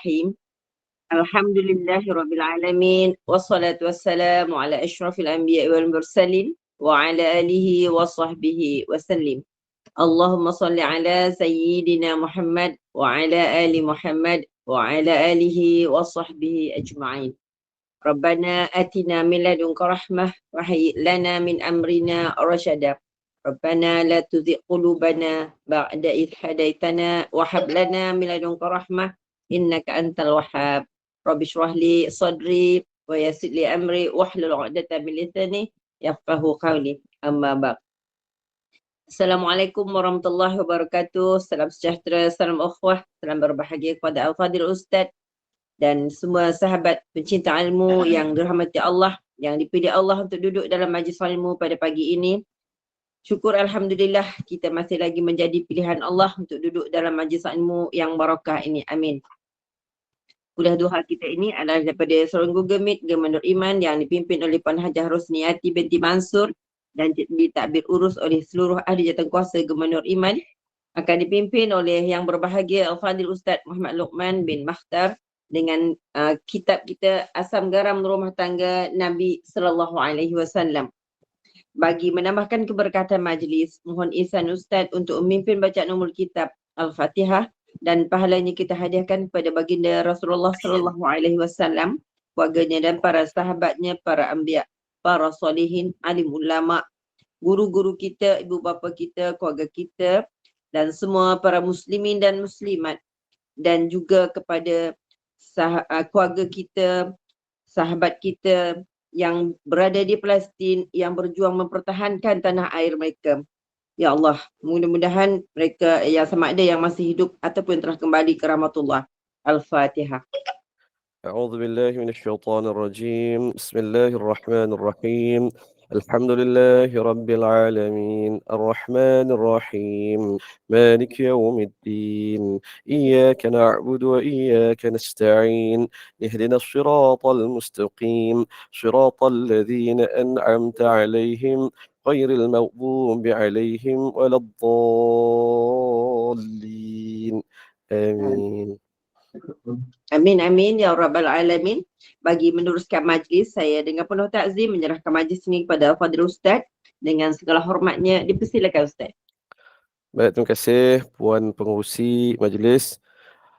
Bismillahirrahmanirrahim. Alhamdulillahirabbil alamin wassalatu wassalamu ala asyrafil anbiya'i wal mursalin wa ala alihi wa sahbihi wasallim. Allahumma salli ala sayyidina Muhammad wa ala ali Muhammad wa ala alihi wa sahbihi ajma'in. Rabbana atina min ladunka rahmah wa hayyi lana min amrina rasyada. Rabbana la tuzigh qulubana ba'da idh hadaitana wa hab lana min ladunka rahmah innaka antal wahhab. Rabbi shrah li sadri wa yassir li amri wahlul 'uqdatam min lisani yafqahu qawli. Amma ba'd. Assalamualaikum warahmatullahi wabarakatuh. Salam sejahtera, salam ukhuwah, salam berbahagia kepada Al-Fadhil Ustaz dan semua sahabat pencinta ilmu yang dirahmati Allah, yang dipilih Allah untuk duduk dalam majlis ilmu pada pagi ini. Syukur Alhamdulillah kita masih lagi menjadi pilihan Allah untuk duduk dalam majlis ilmu yang barakah ini. Amin. Kuliah duha kita ini adalah daripada saluran Google Meet Gema Nur Iman yang dipimpin oleh Puan Hajah Rosniati binti Mansur dan ditadbir urus oleh seluruh ahli jawatankuasa Gema Nur Iman. Akan dipimpin oleh yang berbahagia Al-Fadhil Ustaz Muhammad Luqman bin Makhtar dengan kitab kita Asam Garam Rumah Tangga Nabi sallallahu alaihi wasallam. Bagi menambahkan keberkatan majlis, mohon ihsan Ustaz untuk memimpin bacaan umul kitab Al-Fatihah dan pahalanya kita hadiahkan kepada baginda Rasulullah sallallahu alaihi wasallam, keluarganya dan para sahabatnya, para anbiya, para solihin, alim ulama, guru-guru kita, ibu bapa kita, keluarga kita dan semua para muslimin dan muslimat, dan juga kepada keluarga kita, sahabat kita yang berada di Palestin yang berjuang mempertahankan tanah air mereka. Ya Allah, mudah-mudahan mereka yang sama ada yang masih hidup ataupun telah kembali ke rahmatullah. Al-Fatihah. أعوذ بالله من الشيطان الرجيم بسم الله الرحمن الرحيم الحمد لله رب العالمين الرحمن الرحيم مالك يوم الدين إياك نعبد وإياك نستعين اهدنا الصراط المستقيم صراط الذين أنعمت عليهم غير المغضوب عليهم ولا الضالين آمين. Amin amin ya rabbal alamin. Bagi meneruskan majlis, saya dengan penuh takzim menyerahkan majlis ini kepada Fadil Ustaz dengan segala hormatnya. Dipersilakan Ustaz. Baik, terima kasih Puan Pengerusi Majlis.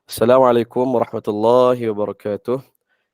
Assalamualaikum warahmatullahi wabarakatuh.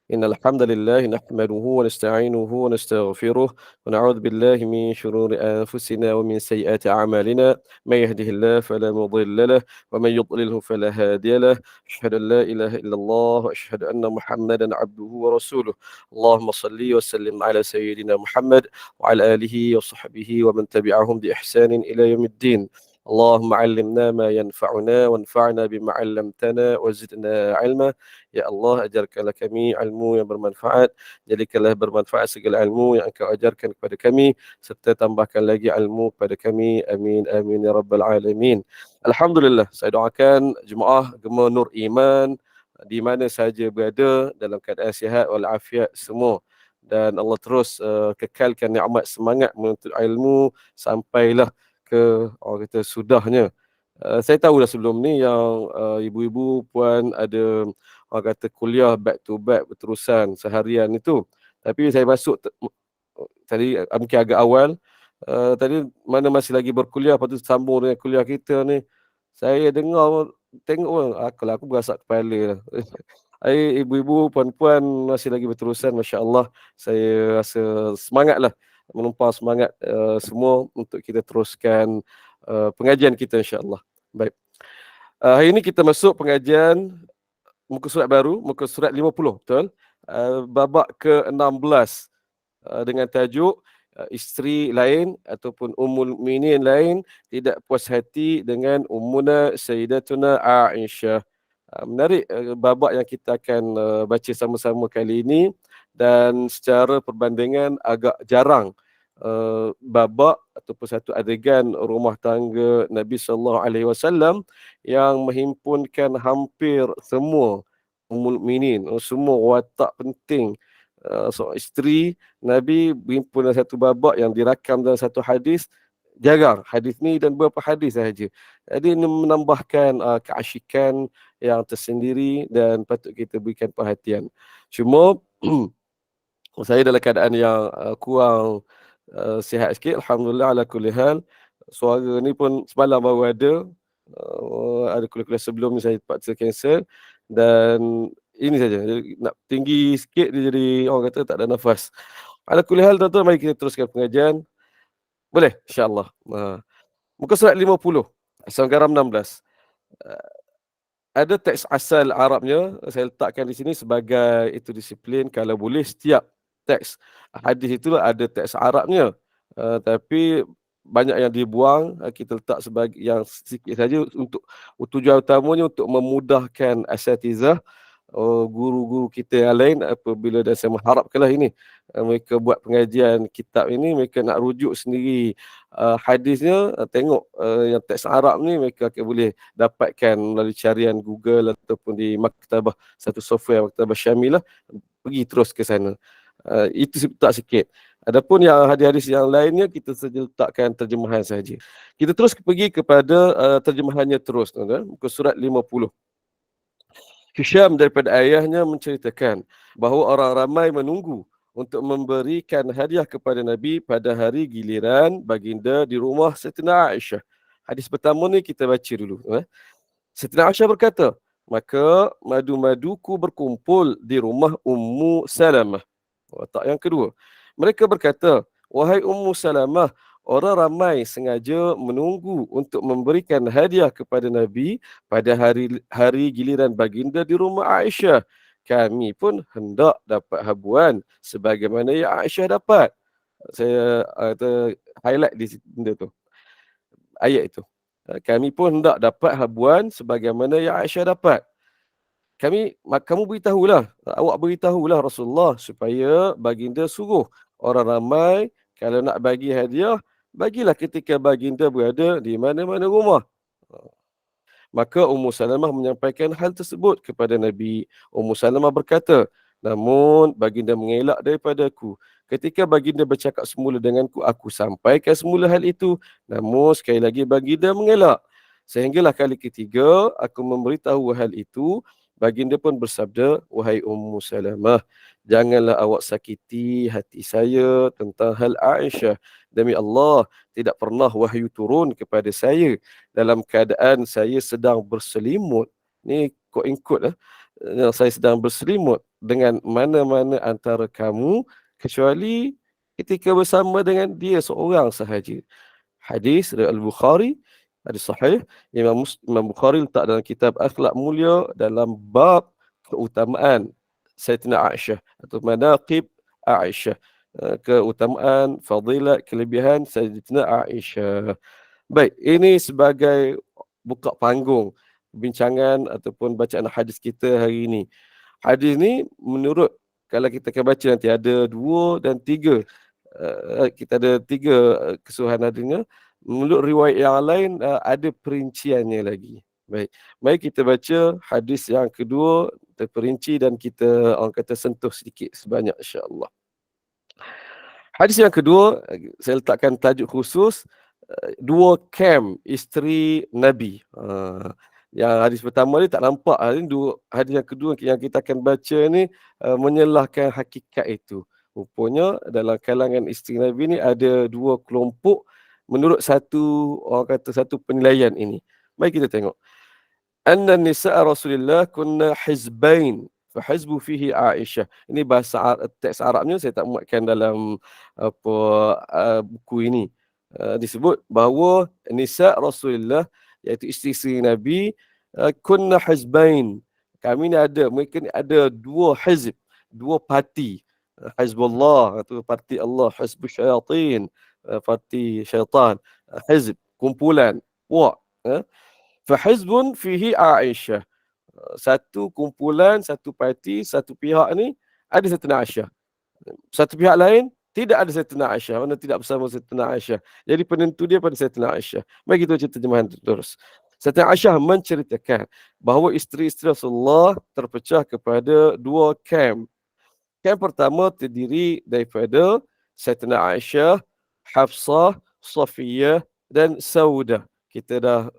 Innal hamdalillah nahmaduhu wa nasta'inuhu wa nastaghfiruh wa na'udzu billahi min shururi anfusina wa min sayyiati a'malina may yahdihillahu fala mudilla lahu wa may yudlilhu fala hadiya lahu. Asyhadu an la ilaha illallah wa asyhadu anna Muhammadan 'abduhu wa rasuluh. Allahumma shalli wa sallim ala sayyidina Muhammad wa ala alihi wa sahbihi wa man tabi'ahum bi ihsanin ila yaumiddin. اللهم علمنا ما ينفعنا وانفعنا بما علمتنا وزدنا علما. Ya Allah, ajarkanlah kami ilmu yang bermanfaat, jadikanlah bermanfaat segala ilmu yang Engkau ajarkan kepada kami, serta tambahkan lagi ilmu kepada kami. Amin amin ya rabbal alamin. Alhamdulillah, saya doakan jemaah Gema Nur Iman di mana sahaja berada dalam keadaan sihat walafiat semua, dan Allah terus kekalkan nikmat semangat menuntut ilmu sampailah ke orang kata sudahnya. Saya tahu dah sebelum ni yang ibu-ibu puan ada orang kata kuliah back to back berterusan seharian itu. Tapi saya masuk tadi mungkin agak awal, tadi mana masih lagi berkuliah, lepas tu sambung dengan kuliah kita ni. Saya dengar, tengok kalau aku berasak kepala lah. Ibu-ibu, puan-puan masih lagi berterusan, Masya Allah. Saya rasa semangatlah, menumpang semangat semua untuk kita teruskan pengajian kita insya-Allah. Baik. Hari ini kita masuk pengajian muka surat baru, muka surat 50, betul? Babak ke-16 dengan tajuk isteri lain ataupun ummul mukminin lain tidak puas hati dengan ummuna Sayyidatuna Aisyah. Menarik babak yang kita akan baca sama-sama kali ini, dan secara perbandingan agak jarang babak ataupun satu adegan rumah tangga Nabi sallallahu alaihi wasallam yang menghimpunkan hampir semua ummul mukminin, semua watak penting seorang isteri Nabi berhimpun dalam satu babak yang dirakam dalam satu hadis. Jarang hadis ni, dan beberapa hadis sahaja. Jadi ini menambahkan keasyikan yang tersendiri dan patut kita berikan perhatian. Cuma saya dalam keadaan yang kurang sihat sikit. Alhamdulillah ala kulli hal. Suara ni pun semalam baru ada. Ada kuliah-kuliah sebelum ni saya terpaksa cancel. Dan ini saja. Nak tinggi sikit dia jadi orang kata tak ada nafas. Ala kulli hal tuan-tuan, mari kita teruskan pengajian. Boleh? InsyaAllah. Muka surat 50. Asam garam 16. Ada teks asal Arabnya, saya letakkan di sini sebagai itu disiplin. Kalau boleh setiap teks hadis itu ada teks Arabnya. Tapi banyak yang dibuang, kita letak sebagai yang sikit saja untuk tujuan utamanya untuk memudahkan asatizah, guru-guru kita yang lain apabila, dan saya mengharapkanlah ini mereka buat pengajian kitab ini, mereka nak rujuk sendiri hadisnya, tengok yang teks Arab ni mereka akan boleh dapatkan melalui carian Google ataupun di maktabah, satu software maktabah Syamilah, pergi terus ke sana. Itu tak sikit. Adapun yang hadis-hadis yang lainnya kita saja letakkan terjemahan saja. Kita terus pergi kepada terjemahannya terus, tuan-tuan. Muka surat 50. Hisham daripada ayahnya menceritakan bahawa orang ramai menunggu untuk memberikan hadiah kepada Nabi pada hari giliran baginda di rumah Saidatina Aisyah. Hadis pertama ni kita baca dulu. Saidatina Aisyah berkata, maka madu-maduku berkumpul di rumah Ummu Salamah. Watak yang kedua. Mereka berkata, wahai Ummu Salamah, orang ramai sengaja menunggu untuk memberikan hadiah kepada Nabi pada hari giliran baginda di rumah Aisyah. Kami pun hendak dapat habuan sebagaimana yang Aisyah dapat. Saya highlight di benda tu. Ayat itu. Kami pun hendak dapat habuan sebagaimana yang Aisyah dapat. Kamu beritahulah, awak beritahulah Rasulullah supaya baginda suruh orang ramai kalau nak bagi hadiah, bagilah ketika baginda berada di mana-mana rumah. Maka Ummu Salamah menyampaikan hal tersebut kepada Nabi. Ummu Salamah berkata, namun baginda mengelak daripadaku. Ketika baginda bercakap semula denganku, aku sampaikan semula hal itu. Namun sekali lagi baginda mengelak. Sehinggalah kali ketiga aku memberitahu hal itu. Baginda pun bersabda, wahai Ummu Salamah, janganlah awak sakiti hati saya tentang hal Aisyah. Demi Allah, tidak pernah wahyu turun kepada saya dalam keadaan saya sedang berselimut. Ni quote in quote lah. Saya sedang berselimut dengan mana-mana antara kamu kecuali ketika bersama dengan dia seorang sahaja. Hadis dari Al-Bukhari, hadis sahih. Imam Bukhari letak dalam kitab Akhlak Mulia dalam bab keutamaan Sayyidina Aisyah atau manaqib Aisyah. Keutamaan, fadilat, kelebihan Sayyidina Aisyah. Baik, ini sebagai buka panggung bincangan ataupun bacaan hadis kita hari ini. Hadis ni menurut, kalau kita akan baca nanti ada 2 dan 3. Kita ada 3 keseluruhan hadisnya. Menurut riwayat yang lain ada perinciannya lagi. Baik, mari kita baca hadis yang kedua terperinci dan kita orang kata sentuh sedikit sebanyak insya-Allah. Hadis yang kedua, saya letakkan tajuk khusus, 2 kem isteri Nabi. Yang hadis pertama ni tak nampak. Hadis yang kedua yang kita akan baca ni menyelahkan hakikat itu. Rupanya dalam kalangan isteri Nabi ni ada 2 kelompok menurut orang kata satu penilaian ini. Mari kita tengok. Anna nisa'a Rasulullah kunna hizbain. Fahizbu fihi Aisyah. Ini bahasa teks Arabnya saya tak muatkan dalam buku ini. Disebut bahawa nisa Rasulullah iaitu isteri-isteri Nabi kunna hizbain. Mereka ni ada 2 hizb, 2 parti. Hizbullah atau parti Allah, hizbus syayatin, parti syaitan, hizb kumpulan, puak. Fahizbun fihi Aisyah. Satu kumpulan, satu parti, satu pihak ni ada Sayyidina Aisyah. Satu pihak lain tidak ada Sayyidina Aisyah, mana tidak bersama Sayyidina Aisyah. Jadi penentu dia pada Sayyidina Aisyah. Mari kita baca terjemahan terus. Sayyidina Aisyah menceritakan bahawa isteri-isteri Rasulullah terpecah kepada 2 kem. Kem pertama terdiri daripada Sayyidina Aisyah, Hafsah, Safiyah dan Saudah. Kita dah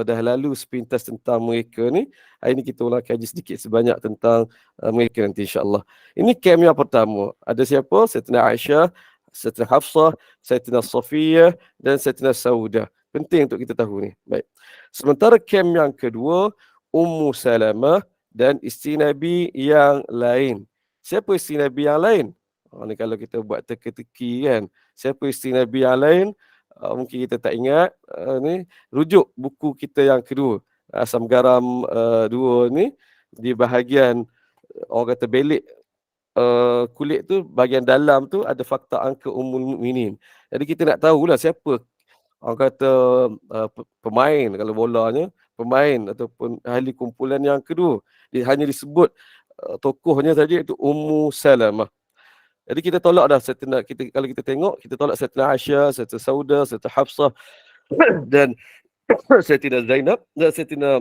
dah lalu sepintas tentang mereka ni. Hari ni kita ulang kaji sedikit sebanyak tentang mereka nanti insya-Allah. Ini camp yang pertama. Ada siapa? Sayyidatina Aisyah, Sayyidatina Hafsah, Sayyidatina Safiyah dan Sayyidatina Saudah. Penting untuk kita tahu ni. Baik. Sementara camp yang kedua, Ummu Salamah dan isteri Nabi yang lain. Siapa isteri Nabi yang lain? Ni kalau kita buat teka-teki kan. Siapa isteri Nabi yang lain? Mungkin kita tak ingat. Ni rujuk buku kita yang kedua. Asam garam 2 ni di bahagian orang kata belik kulit tu, bahagian dalam tu ada fakta angka Ummul Mukminin. Jadi kita nak tahulah siapa orang kata pemain kalau bolanya, pemain ataupun ahli kumpulan yang kedua. Dia hanya disebut tokohnya saja iaitu Ummu Salamah. Jadi kita tolak dah kalau kita tengok, kita tolak Sayyidatina Aisyah, Sayyidatina Saudah, Sayyidatina Hafsah dan Sayyidatina Zainab dan Sayyidatina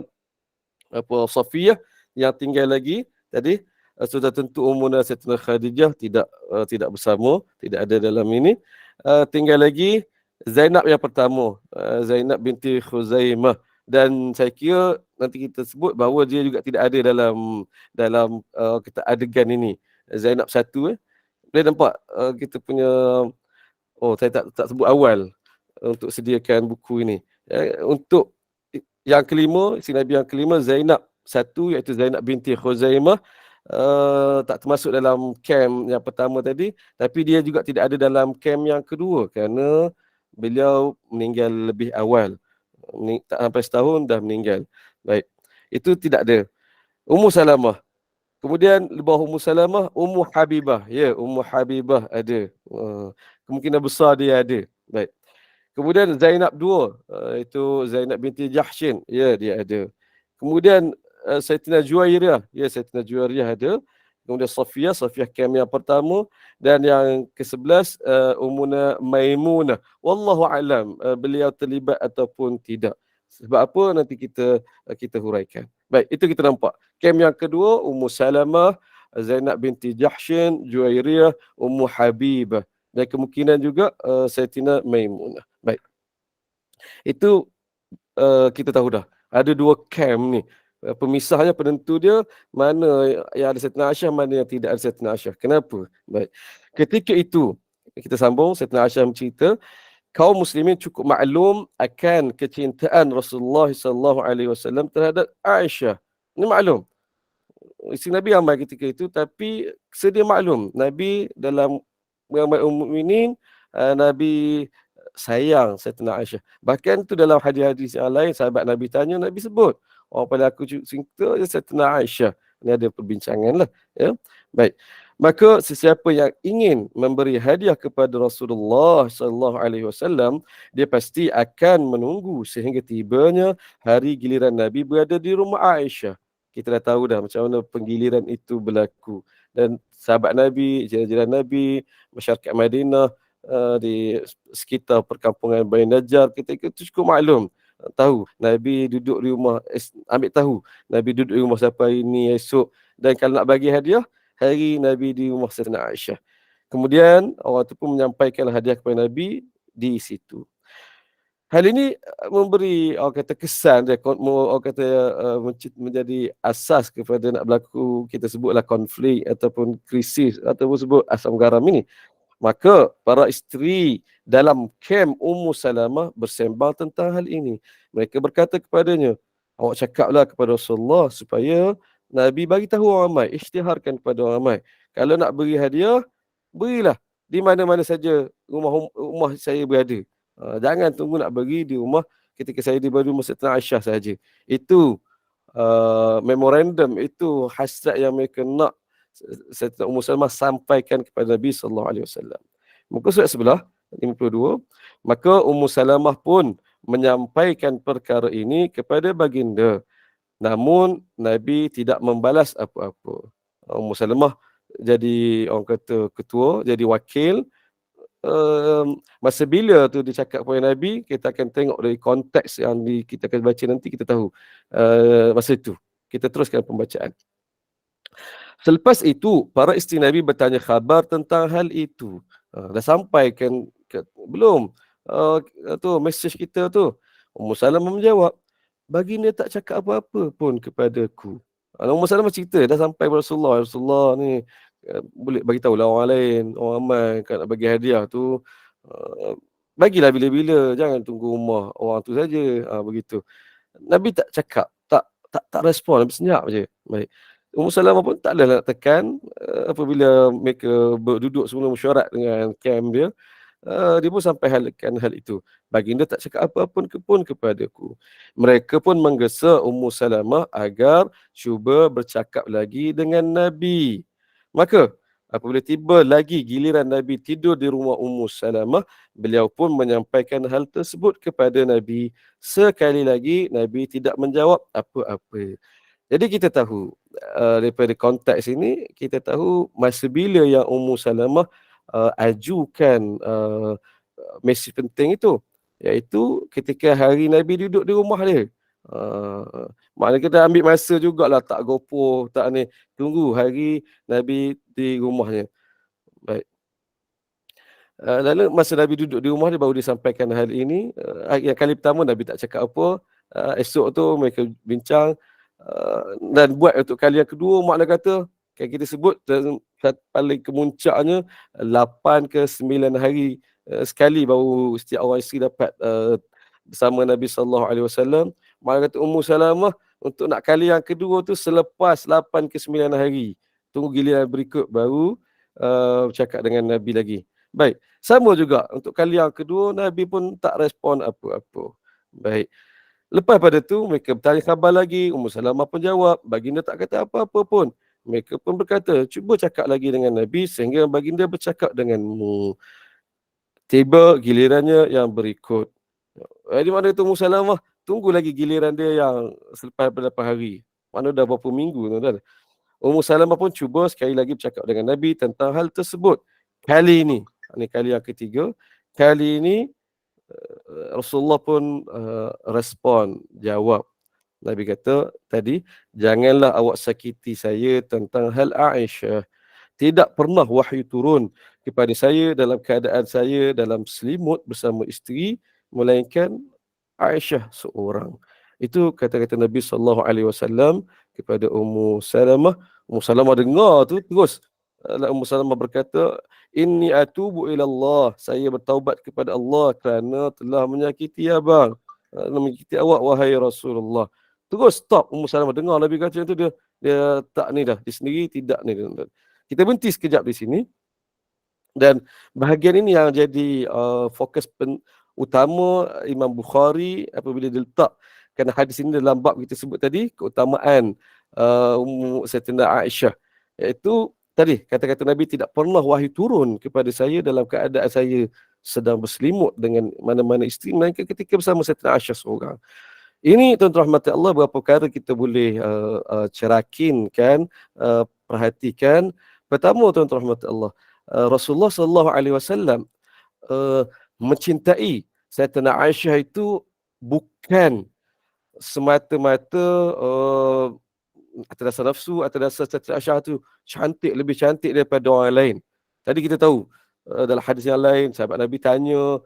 Safiyah. Yang tinggal lagi tadi sudah tentu Ummuna Sayyidatina Khadijah tidak bersama, tidak ada dalam ini. Tinggal lagi Zainab yang pertama, Zainab binti Khuzaimah, dan saya kira nanti kita sebut bahawa dia juga tidak ada dalam kita adegan ini. Zainab satu boleh nampak kita punya saya tak sebut awal untuk sediakan buku ini. Untuk yang kelima, isteri Nabi yang kelima Zainab satu iaitu Zainab binti Khuzaimah, tak termasuk dalam camp yang pertama tadi, tapi dia juga tidak ada dalam camp yang kedua kerana beliau meninggal lebih awal. Tak sampai setahun dah meninggal. Baik. Itu tidak ada. Ummu Salamah. Kemudian di bawah Ummu Salamah, Ummu Habibah. Ya, Ummu Habibah ada. Kemungkinan besar dia ada. Baik. Kemudian Zainab 2, itu Zainab binti Jahshin. Ya, dia ada. Kemudian Sayyidatina Juwairiyah. Ya, Sayyidatina Juwairiyah ada. Kemudian Safiyah camp yang pertama. Dan yang ke-11, Ummuna Maimunah. Wallahu alam, beliau terlibat ataupun tidak. Sebab apa nanti kita huraikan. Baik, itu kita nampak. Camp yang kedua, Ummu Salamah, Zainab binti Jahshin, Juwairiyah, Ummu Habibah. Dan kemungkinan juga Sayyidatina Maimunah. Baik. Itu kita tahu dah. Ada 2 camp ni. Pemisahnya, penentu dia, mana yang ada Sayyidatina Aisyah, mana yang tidak ada Sayyidatina Aisyah. Kenapa? Baik. Ketika itu, kita sambung, Sayyidatina Aisyah bercerita, kaum muslimin cukup maklum akan kecintaan Rasulullah SAW terhadap Aisyah. Ini maklum. Isteri Nabi ramai ketika itu, tapi sedia maklum. Nabi dalam ramai mukminin, Nabi sayang Sayyidatina Aisyah. Bahkan tu dalam hadis-hadis yang lain, sahabat Nabi tanya, Nabi sebut, orang paling aku cinta Sayyidatina Aisyah. Ini ada perbincangan lah. Ya? Baik. Maka sesiapa yang ingin memberi hadiah kepada Rasulullah SAW, dia pasti akan menunggu sehingga tibanya hari giliran Nabi berada di rumah Aisyah. Kita dah tahu dah macam mana penggiliran itu berlaku. Dan sahabat Nabi, jiran-jiran Nabi, masyarakat Madinah, di sekitar perkampungan Bani Najjar, kita itu cukup maklum. Tahu Nabi duduk di rumah, ambil tahu Nabi duduk di rumah siapa hari ni, esok. Dan kalau nak bagi hadiah, hari Nabi di rumah Sayyidatina Aisyah. Kemudian orang tu pun menyampaikan hadiah kepada Nabi di situ. Hal ini memberi orang kata kesan dia, orang kata menjadi asas kepada nak berlaku, kita sebutlah konflik ataupun krisis ataupun sebut asam garam ini. Maka para isteri dalam kem Ummu Salamah bersembang tentang hal ini. Mereka berkata kepadanya, awak cakaplah kepada Rasulullah supaya Nabi bagi tahu orang ramai, isytiharkan kepada orang ramai. Kalau nak beri hadiah, berilah di mana-mana saja rumah saya berada. Jangan tunggu nak bagi di rumah ketika saya di rumah Sayyidatina Aisyah saja. Itu memorandum, itu hasrat yang mereka nak Sayyidatina Ummu Salamah sampaikan kepada Nabi SAW. Muka surat sebelah 52. Maka Ummu Salamah pun menyampaikan perkara ini kepada baginda. Namun Nabi tidak membalas apa-apa. Ummu Salamah jadi orang kata ketua, jadi wakil. Masa bila tu dia cakap kepada Nabi, kita akan tengok dari konteks yang kita akan baca nanti, kita tahu masa itu. Kita teruskan pembacaan. Selepas itu, para isteri Nabi bertanya khabar tentang hal itu. Dah sampaikan belum? Tu mesej kita tu. Ummu Salamah menjawab, baginda tak cakap apa-apa pun kepadaku. Ummu Salamah cerita dah sampai kepada Rasulullah. Rasulullah ni boleh bagi tahulah orang lain, orang ramai kan nak bagi hadiah tu, bagilah bila-bila, jangan tunggu rumah orang tu saja. Begitu. Nabi tak cakap, tak respon, Nabi senyap je. Baik. Ummu Salamah pun tak adalah nak tekan apabila mereka duduk semula mesyuarat dengan kem dia. Dia pun sampai halakan hal itu. Baginda tak cakap apa pun kepadaku. Mereka pun menggesa Ummu Salamah agar cuba bercakap lagi dengan Nabi. Maka apabila tiba lagi giliran Nabi tidur di rumah Ummu Salamah, beliau pun menyampaikan hal tersebut kepada Nabi. Sekali lagi Nabi tidak menjawab apa-apa. Jadi kita tahu daripada konteks ini, kita tahu masa bila yang Ummu Salamah ajukan mesej penting itu, iaitu ketika hari Nabi duduk di rumah dia. Maknanya kita ambil masa jugalah, tak gopoh, tak ni, tunggu hari Nabi di rumahnya. Baik. Lalu masa Nabi duduk di rumah dia baru disampaikan hal ini. Yang kali pertama Nabi tak cakap apa. Esok tu mereka bincang. Dan buat untuk kali yang kedua, makna kata kan kita sebut paling kemuncaknya 8 ke 9 hari sekali baru setiap orang isteri dapat bersama Nabi sallallahu alaihi wasallam. Makna kata Ummu Salamah untuk nak kali yang kedua tu selepas 8 ke 9 hari. Tunggu giliran berikut baru bercakap dengan Nabi lagi. Baik, sama juga untuk kali yang kedua Nabi pun tak respon apa-apa. Baik. Lepas pada tu mereka bertanya khabar lagi, Ummu Salamah pun jawab, baginda tak kata apa-apa pun. Mereka pun berkata, cuba cakap lagi dengan Nabi sehingga baginda bercakap denganmu. Tiba gilirannya yang berikut. Di mana tu Ummu Salamah tunggu lagi giliran dia yang selepas beberapa hari. Mana dah berapa minggu tu dah. Ummu Salamah pun cuba sekali lagi bercakap dengan Nabi tentang hal tersebut. Kali ini kali yang ketiga, kali ini Rasulullah pun respon, jawab. Nabi kata tadi, janganlah awak sakiti saya tentang hal Aisyah. Tidak pernah wahyu turun kepada saya dalam keadaan saya dalam selimut bersama isteri, melainkan Aisyah seorang. Itu kata-kata Nabi SAW kepada Ummu Salamah. Ummu Salamah dengar tu terus. Ummu Salamah berkata, Inni atubu ilallah. Saya bertaubat kepada Allah kerana telah menyakiti abang. Menyakiti awak, wahai Rasulullah. Terus stop Ummu Salamah. Dengar Nabi kata tu, dia tak ni dah. Dia sendiri tidak ni. Kita berhenti sekejap di sini. Dan bahagian ini yang jadi fokus utama Imam Bukhari apabila dia letak. Kerana hadis ini dalam bab kita sebut tadi, keutamaan Sayyidatina Aisyah. Iaitu tadi, kata-kata Nabi, tidak pernah wahyu turun kepada saya dalam keadaan saya sedang berselimut dengan mana-mana isteri, melainkan ketika bersama Sayyidatina Aisyah seorang. Ini tuan-tuan rahmati Allah, beberapa perkara kita boleh cerakinkan, perhatikan. Pertama, tuan-tuan rahmati Allah, Rasulullah SAW mencintai Sayyidatina Aisyah itu bukan semata-mata atas dasar nafsu, atas dasar Sayyidatina Aisyah tu cantik, lebih cantik daripada orang lain. Tadi kita tahu dalam hadis yang lain, sahabat Nabi tanya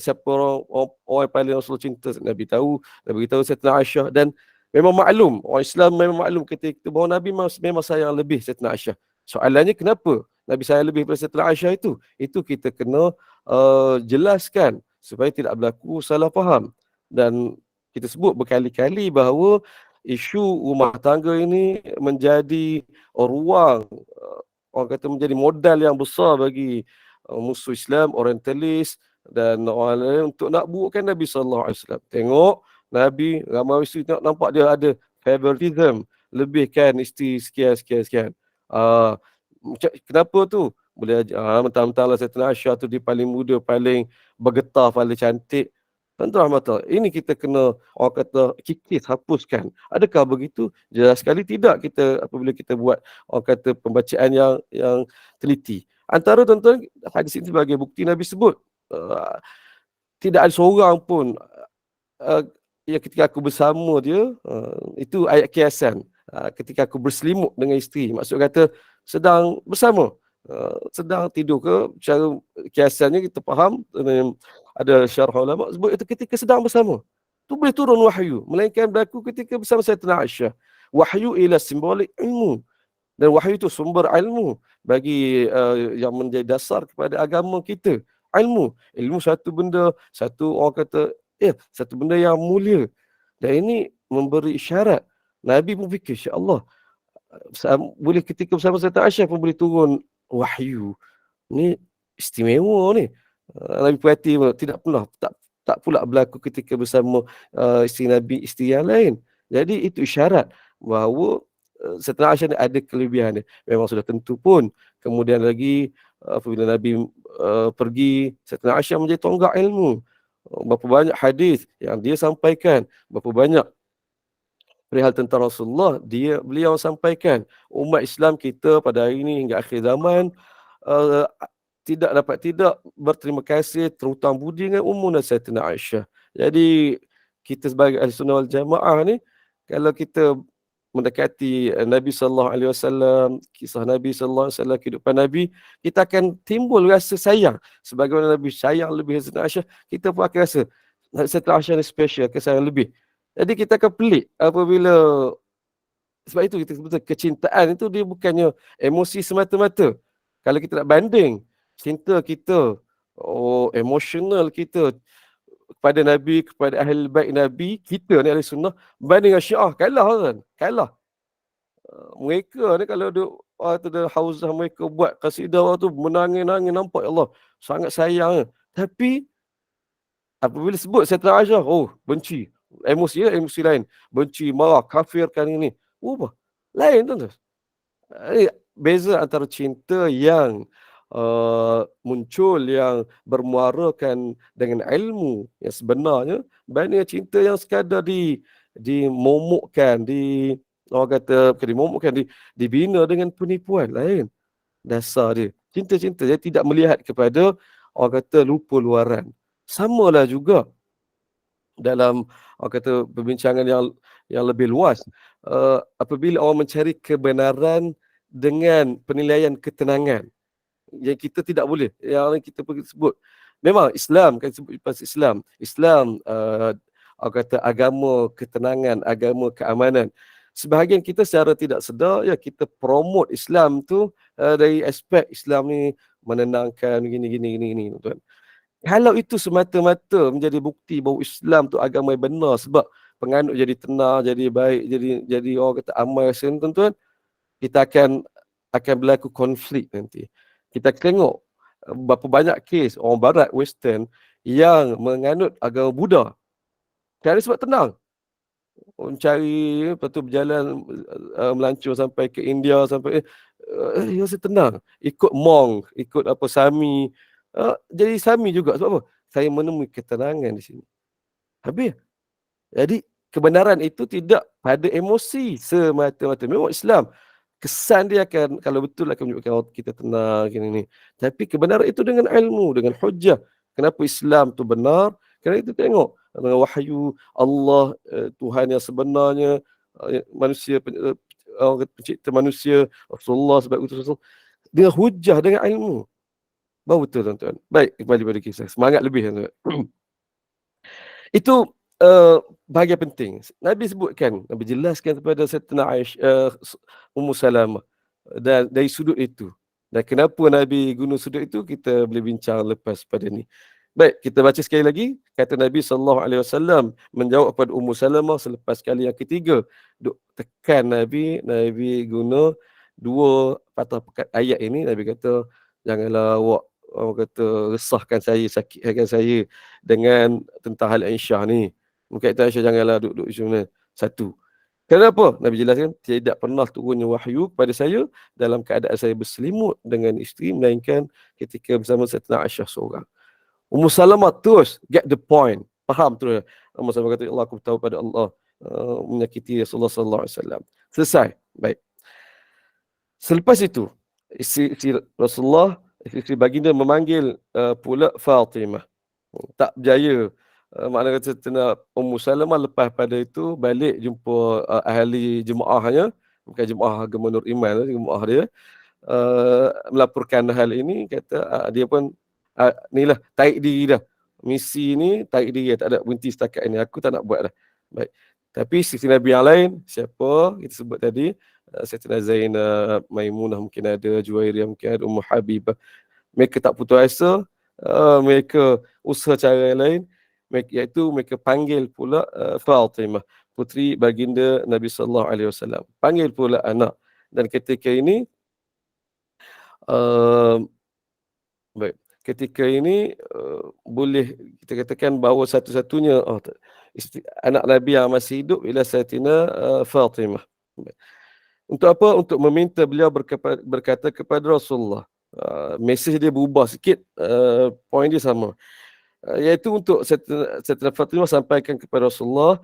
siapa orang yang paling Rasulullah cinta. Nabi tahu, Nabi beritahu Sayyidatina Aisyah. Dan memang maklum, orang Islam memang maklum ketika bahawa Nabi memang sayang lebih Sayyidatina Aisyah. Soalannya kenapa Nabi sayang lebih pada Sayyidatina Aisyah itu? Itu kita kena jelaskan supaya tidak berlaku salah faham. Dan kita sebut berkali-kali bahawa isu rumah tangga ini menjadi ruang, orang kata menjadi modal yang besar bagi musuh Islam, orientalis dan orang lain untuk nak burukkan Nabi SAW. Tengok Nabi, ramai isteri tengok, nampak dia ada favoritism, lebihkan isteri sekian. Kenapa tu? Boleh mentang-mentang lah Sayyidatina Aisyah tu dia paling muda, paling bergetah, paling cantik. Tuan-tuan rahmatullah, ini kita kena, orang kata, kikis, hapuskan. Adakah begitu? Jelas sekali tidak kita apabila kita buat, orang kata, pembacaan yang teliti. Antara tuan-tuan, hadis ini sebagai bukti Nabi sebut, tidak ada seorang pun yang ketika aku bersama dia, itu ayat kiasan. Ketika aku berselimut dengan isteri, maksud kata sedang bersama, sedang tidur ke, cara kiasannya kita faham, ada syarah ulama sebut itu ketika sedang bersama. tu boleh turun wahyu, melainkan berlaku ketika bersama Sayyidatina Aisyah. Wahyu ialah simbolik ilmu, dan wahyu itu sumber ilmu bagi yang menjadi dasar kepada agama kita. Ilmu satu benda, satu orang kata satu benda yang mulia, dan ini memberi isyarat. Nabi pun fikir, insya-Allah boleh ketika bersama Sayyidatina Aisyah pun boleh turun wahyu. Ni istimewa ni. Nabi perhati tidak pernah tak pula berlaku ketika bersama isteri Nabi, isteri yang lain. Jadi itu isyarat bahawa Sayyidatina Aisyah ni ada kelebihan dia. Memang sudah tentu pun. Kemudian lagi apabila Nabi pergi, Sayyidatina Aisyah menjadi tonggak ilmu. Berapa banyak hadis yang dia sampaikan, berapa banyak perihal tentang Rasulullah beliau sampaikan. Umat Islam kita pada hari ini hingga akhir zaman uh, tidak berterima kasih terhutang budi dengan Ummu Sayyidatina Aisyah. Jadi kita sebagai ahli sunnah wal jamaah ni, kalau kita mendekati Nabi sallallahu alaihi wasallam, kisah Nabi sallallahu alaihi wasallam, kehidupan Nabi, kita akan timbul rasa sayang. Sebagaimana Nabi sayang lebih Sayyidatina Aisyah, kita pun akan rasa Sayyidatina Aisyah ni special, kesayang lebih. Jadi kita akan pelik apabila, sebab itu kita sebut kecintaan itu dia bukannya emosi semata-mata. Kalau kita nak banding cinta kita, emosional kita kepada Nabi, kepada ahli bait Nabi, kita ni ahli sunnah, banding dengan Syiah, kalah kan? Kalah. Mereka ni kalau ada hauzah mereka buat kasidah tu menangis-nangis, nampak ya Allah sangat sayang. Tapi apabila sebut Sayyidatina Aisyah, benci. Emosi lain. Benci, marah, kafirkan ini. Lain tu. Beza antara cinta yang muncul, yang bermuarakan dengan ilmu yang sebenarnya, banding cinta yang sekadar dimomokkan, orang kata bukan dimomokkan, dibina dengan penipuan. Lain dasar dia. Cinta-cinta dia tidak melihat kepada orang kata lupa luaran. Samalah juga dalam orang kata perbincangan yang lebih luas, apabila orang mencari kebenaran dengan penilaian ketenangan, yang kita tidak boleh, yang kita pergi sebut memang Islam kan, sebut pasal Islam orang kata agama ketenangan, agama keamanan. Sebahagian kita secara tidak sedar kita promote Islam tu dari aspek Islam ni menenangkan gini tuan. Kalau itu semata-mata menjadi bukti bahawa Islam tu agama yang benar sebab penganut jadi tenang, jadi baik, jadi orang kata amal sen, tuan-tuan, kita akan berlaku konflik nanti. Kita tengok berapa banyak kes orang barat western yang menganut agama Buddha. Kerana sebab tenang. Mencari, lepas tu berjalan melancur sampai ke India, sampai rasa tenang. Ikut monk, ikut Sami. Jadi Sami juga. Sebab apa? Saya menemui ketenangan di sini. Habis. Jadi kebenaran itu tidak pada emosi semata-mata. Memang Islam kesan dia akan, kalau betul akan menunjukkan kita tenang gini ni. Tapi kebenaran itu dengan ilmu, dengan hujah. Kenapa Islam tu benar? Kerana itu tengok dengan wahyu Allah, Tuhan yang sebenarnya, manusia, orang pencipta manusia, Rasulullah sebagai utusan Rasul, dengan hujah, dengan ilmu. Baru betul tuan-tuan. Baik, kembali pada kisah. Semangat lebih tuan-tuan. Itu bahagian penting. Nabi sebutkan, Nabi jelaskan kepada Sayyidatina Aisyah, Ummu Salamah, dan dari sudut itu. Dan kenapa Nabi guna sudut itu, kita boleh bincang lepas pada ni. Baik, kita baca sekali lagi. Kata Nabi SAW menjawab kepada Ummu Salamah selepas kali yang ketiga. Duk tekan Nabi guna dua patah pekat ayat ini. Nabi kata, janganlah awak, orang kata, resahkan saya, sakitkan saya dengan tentang hal Aisyah ni. Mungkin Aisyah janganlah duduk di sana. Satu. Kenapa? Nabi jelaskan, tidak pernah turunnya wahyu kepada saya dalam keadaan saya berselimut dengan isteri, melainkan ketika bersama Sayyidatina Aisyah seorang. Ummu Salamah terus get the point. Faham terus. Ummu Salamah kata, Allah, aku tahu pada Allah menyakiti Rasulullah sallallahu alaihi wasallam. Selesai. Baik. Selepas itu, isteri Rasulullah, isteri baginda memanggil pula Fatimah. Tak berjaya. Makna kata Ummu Salamah lepas pada itu balik jumpa ahli jemaahnya, bukan jemaah agama Nur Iman, jemaah dia, melaporkan hal ini. Kata dia pun inilah tarik diri dah, misi ni tarik diri, tak ada berhenti setakat ini, aku tak nak buat dah. Baik. Tapi isteri Nabi yang lain, siapa kita sebut tadi, Sayyidina Zainab, Maimunah mungkin ada, Juwairiyah mungkin ada, Ummu Habibah. Mereka tak putus asa, mereka usaha cara yang lain, iaitu mereka panggil pula Fatimah, puteri baginda Nabi sallallahu alaihi wasallam. Panggil pula anak. Dan ketika ini baik, ketika ini boleh kita katakan bahawa satu-satunya anak Nabi yang masih hidup ialah Sayyidina Fatimah. Baik. Untuk apa? Untuk meminta beliau berkata kepada Rasulullah. Mesej dia berubah sikit, poin dia sama. Iaitu untuk Sayyidina Fatimah sampaikan kepada Rasulullah,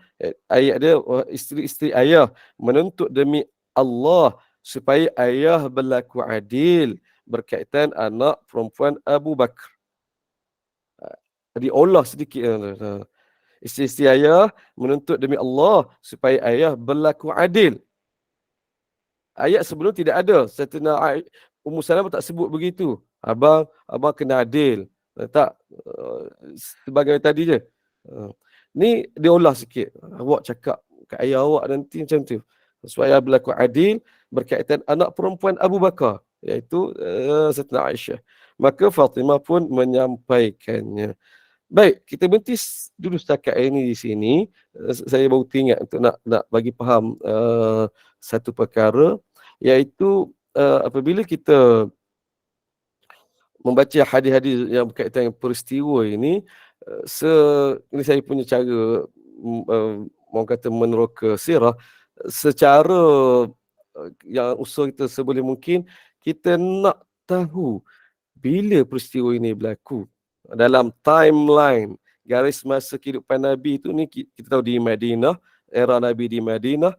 ayat dia, isteri-isteri ayah menuntut demi Allah supaya ayah berlaku adil berkaitan anak perempuan Abu Bakar. Diolah sedikit. Isteri-isteri ayah menuntut demi Allah supaya ayah berlaku adil. Ayat sebelum tidak ada. Sayyidina Ummu Salamah tak sebut begitu. Abang kena adil. Tak, sebagai tadi je. Ni diolah sikit. Awak cakap kat ayah awak nanti macam tu. Supaya berlaku adil berkaitan anak perempuan Abu Bakar, iaitu Sayyidina Aisyah. Maka Fatimah pun menyampaikannya. Baik, kita berhenti dulu setakat ini di sini. Saya baru teringat untuk nak bagi faham satu perkara, iaitu apabila kita membaca hadis-hadis yang berkaitan dengan peristiwa ini, ini saya punya cara orang kata meneroka sirah secara yang usul kita seboleh mungkin, kita nak tahu bila peristiwa ini berlaku dalam timeline garis masa kehidupan Nabi itu. Ni kita tahu di Madinah, era Nabi di Madinah,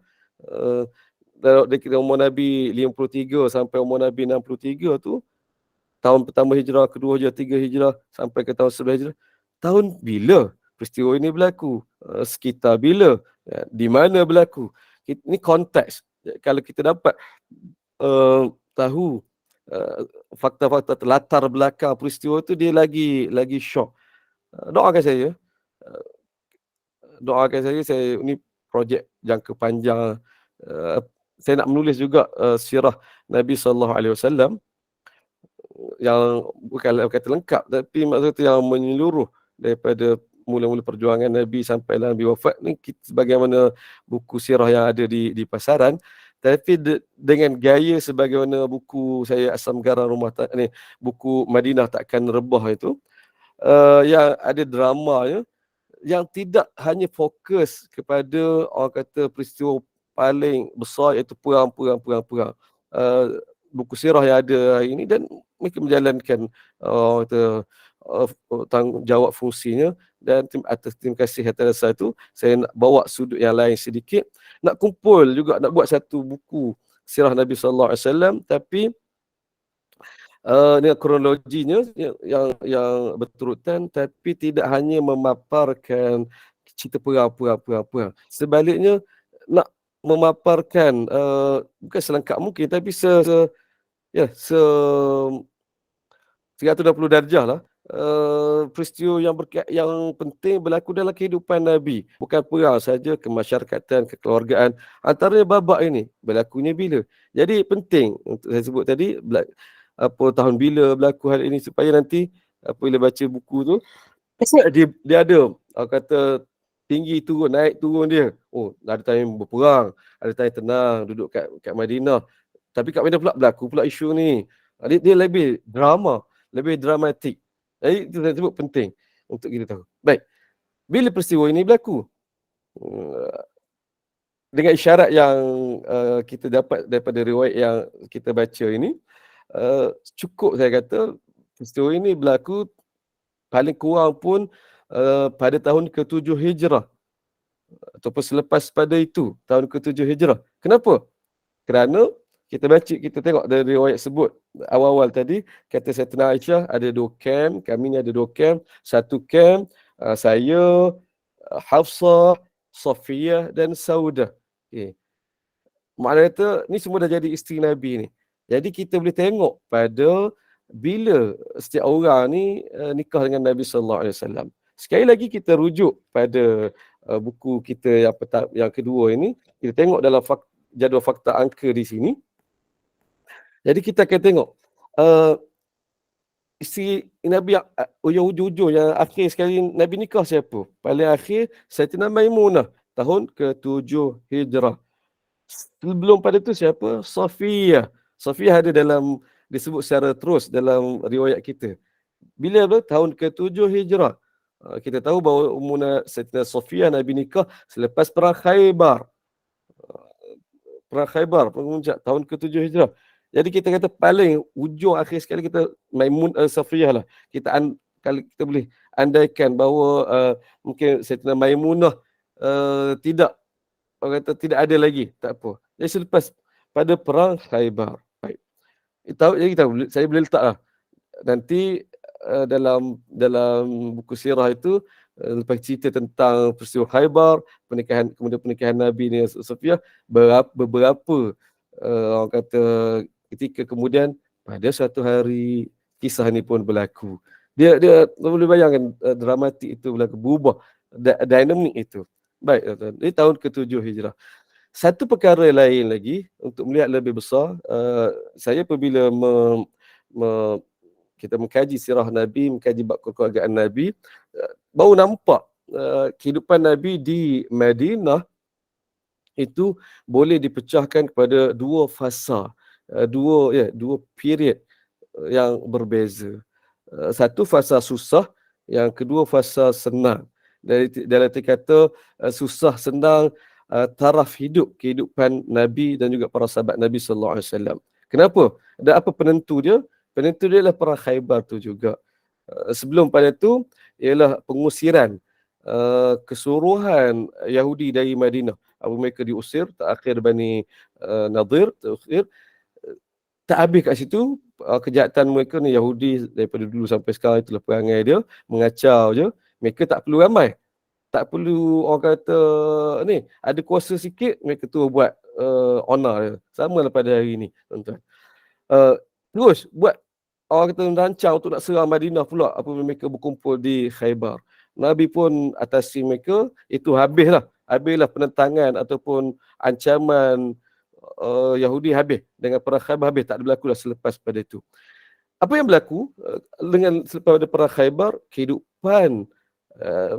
dari umur Nabi 53 sampai umur Nabi 63 tu, tahun pertama hijrah, kedua hijrah, tiga hijrah sampai ke tahun 11 hijrah. Tahun bila peristiwa ini berlaku? Sekitar bila? Di mana berlaku? Ini konteks. Kalau kita dapat tahu fakta-fakta latar belakang peristiwa itu, dia lagi syok. Doakan saya. Saya ini projek jangka panjang. Saya nak menulis juga sirah Nabi SAW yang bukan kata lengkap, tapi maksudnya yang menyeluruh daripada mula-mula perjuangan Nabi sampai Nabi wafat ni, sebagaimana buku sirah yang ada di pasaran, tapi dengan gaya sebagaimana buku saya Asam Garam Rumah ni, buku Madinah Takkan Rebah itu, yang ada dramanya, yang tidak hanya fokus kepada orang kata peristiwa paling besar, iaitu perang. Buku sirah yang ada hari ini, dan mereka menjalankan tanggungjawab fungsinya. Dan atas terima kasih atas dasar itu, saya nak bawa sudut yang lain sedikit, nak kumpul juga, nak buat satu buku sirah Nabi SAW, tapi dengan kronologinya yang berturutan, tapi tidak hanya memaparkan cerita perang. Sebaliknya nak memaparkan bukan selengkap mungkin, tapi 360 darjah lah, peristiwa yang penting berlaku dalam kehidupan Nabi. Bukan perang saja, kemasyarakatan, kekeluargaan. Antaranya babak ini berlakunya bila. Jadi penting untuk saya sebut tadi, apa tahun bila berlaku hal ini, supaya nanti apabila baca buku tu, dia ada kata tinggi turun, naik turun dia. Oh, ada time berperang, ada time tenang duduk kat Madinah. Tapi kat Madinah pula berlaku pula isu ni. Dia lebih drama, lebih dramatik. Jadi itu saya sebut penting untuk kita tahu. Baik, bila peristiwa ini berlaku? Dengan isyarat yang kita dapat daripada riwayat yang kita baca ini, cukup saya kata peristiwa ini berlaku paling kurang pun pada tahun ke-7 Hijrah, ataupun selepas pada itu, tahun ke-7 Hijrah. Kenapa? Kerana kita tengok dari riwayat sebut awal-awal tadi, kata Sayyidina Aisyah ada 2 camp, kami ni ada 2 camp. Satu camp saya, Hafsah, Safiyah dan Saudah. Okay. Maknanya kata ni semua dah jadi isteri Nabi ni. Jadi kita boleh tengok pada bila setiap orang ni nikah dengan Nabi sallallahu alaihi wasallam. Sekali lagi kita rujuk pada buku kita yang kedua ini, kita tengok dalam jadual fakta angka di sini. Jadi kita akan tengok isteri Nabi yang hujung-hujung yang akhir sekali Nabi nikah siapa? Paling akhir Sayyidatina Maimunah tahun ke-7 Hijrah. Sebelum pada tu siapa? Safiyah. Safiyah ada disebut secara terus dalam riwayat kita. Bila tahun ke-7 Hijrah. Kita tahu bahawa Sayyidatina Safiyah Nabi nikah selepas perang Khaybar. Perang Khaybar, penguncak tahun ke-7 Hijrah. Jadi kita kata paling ujung akhir sekali kita Safiyah lah. Kalau kita boleh andaikan bahawa mungkin Sayyidatina Maimunah tidak, orang kata tidak ada lagi, tak apa. Jadi selepas pada perang Khaybar. Baik. Saya boleh letak lah. Nanti dalam buku sirah itu lepas cerita tentang peristiwa Khaybar, kemudian pernikahan Nabi dengan Safiyah, beberapa orang kata ketika kemudian pada suatu hari kisah ni pun berlaku. Dia boleh bayangkan dramatik itu berlaku, berubah dinamik itu. Baik, ini tahun ke-7 Hijrah. Satu perkara lain lagi untuk melihat lebih besar, saya apabila kita mengkaji sirah Nabi, mengkaji bab kekeluargaan Nabi, baru nampak kehidupan Nabi di Madinah itu boleh dipecahkan kepada dua fasa, dua period yang berbeza. Satu fasa susah, yang kedua fasa senang. Dalam kata susah senang taraf kehidupan Nabi dan juga para sahabat Nabi sallallahu alaihi wasallam. Kenapa? Dan apa penentu dia? Penentu dia adalah perang Khaybar tu juga. Sebelum pada tu ialah pengusiran keseluruhan Yahudi dari Madinah. Apabila mereka diusir, terakhir Bani Nadir, tak habis kat situ, kejahatan mereka ni Yahudi daripada dulu sampai sekarang itulah perangai dia, mengacau je. Mereka tak perlu ramai. Tak perlu orang kata ni, ada kuasa sikit, mereka tu buat honor dia. Sama lah pada hari ni, tuan-tuan. Terus buat orang kata rancang untuk nak serang Madinah pula apabila mereka berkumpul di Khaybar. Nabi pun atasi mereka, itu habislah penentangan ataupun ancaman Yahudi habis. Dengan perang Khaybar habis, tak ada berlaku dah selepas pada itu. Apa yang berlaku dengan selepas pada perang Khaybar, kehidupan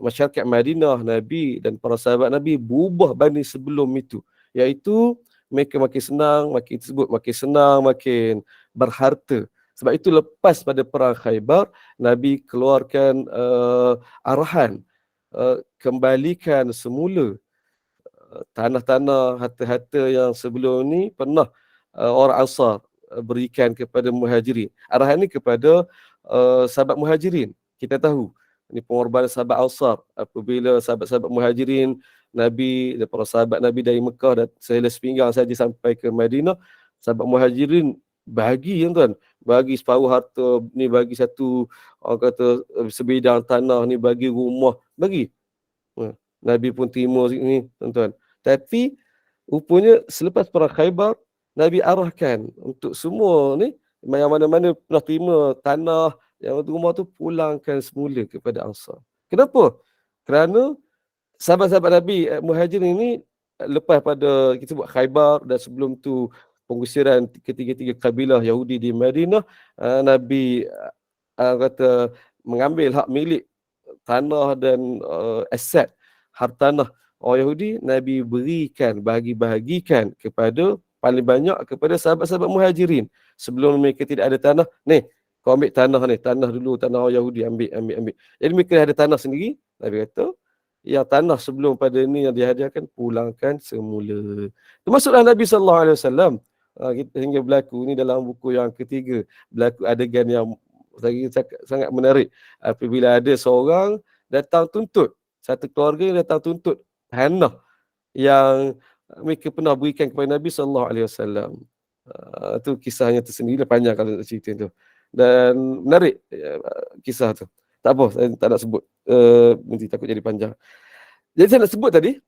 masyarakat Madinah, Nabi dan para sahabat Nabi berubah banding sebelum itu. Iaitu mereka makin senang, makin berharta. Sebab itu lepas pada perang Khaybar, Nabi keluarkan arahan, kembalikan semula tanah-tanah, harta-harta yang sebelum ni pernah orang Ansar berikan kepada Muhajirin. Arahan ni kepada sahabat Muhajirin. Kita tahu ini pengorbanan sahabat Ansar apabila sahabat-sahabat Muhajirin Nabi dan para sahabat Nabi dari Mekah dan sehela sepinggang saja sampai ke Madinah, sahabat Muhajirin bagi bagi separuh harta, ni bagi satu orang kata sebidang tanah, ni bagi rumah, bagi. Nabi pun terima ni, tuan-tuan. Tapi rupanya selepas perang Khaybar, Nabi arahkan untuk semua ni yang mana-mana pernah terima tanah yang rumah tu pulangkan semula kepada Ansar. Kenapa? Kerana sahabat-sahabat Nabi Muhajirin ini lepas pada kita buat Khaybar dan sebelum tu pengusiran ketiga-tiga kabilah Yahudi di Madinah, Nabi kata mengambil hak milik tanah dan aset hartanah orang Yahudi, Nabi berikan, bahagi-bahagikan kepada paling banyak kepada sahabat-sahabat Muhajirin. Sebelum mereka tidak ada tanah, ni kau ambil tanah dulu, tanah orang Yahudi, ambil. Jadi mereka ada tanah sendiri. Nabi kata yang tanah sebelum pada ini yang dihadiahkan pulangkan semula. Termasuklah Nabi sallallahu alaihi wasallam hingga berlaku ni dalam buku yang ketiga, berlaku adegan yang sangat menarik apabila ada seorang datang tuntut, satu keluarga datang tuntut tanah yang mereka pernah berikan kepada Nabi sallallahu alaihi wasallam. Itu kisahnya tersendiri, panjang kalau nak cerita tu. Dan menarik kisah tu. Tak apa, saya tak nak sebut. Nanti takut jadi panjang. Jadi saya nak sebut tadi,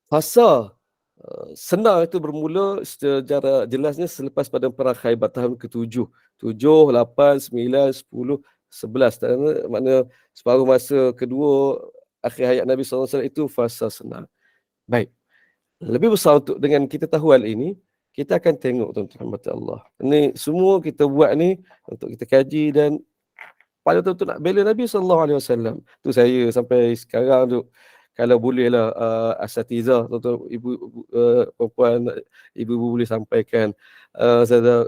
fasa senang itu bermula secara jelasnya selepas pada perang Khaybar tahun ke-7. 7, 8, 9, 10 11. Makna separuh masa kedua akhir hayat Nabi SAW itu fasa senang. Baik. Lebih besar untuk dengan kita tahu hal ini, kita akan tengok tuan-tuan rahmat Allah. Ini semua kita buat ni untuk kita kaji dan pada betul-betul nak bela Nabi SAW. Tu saya sampai sekarang tu, kalau boleh lah asatizah, tuan-tuan ibu, perempuan, ibu-ibu boleh sampaikan.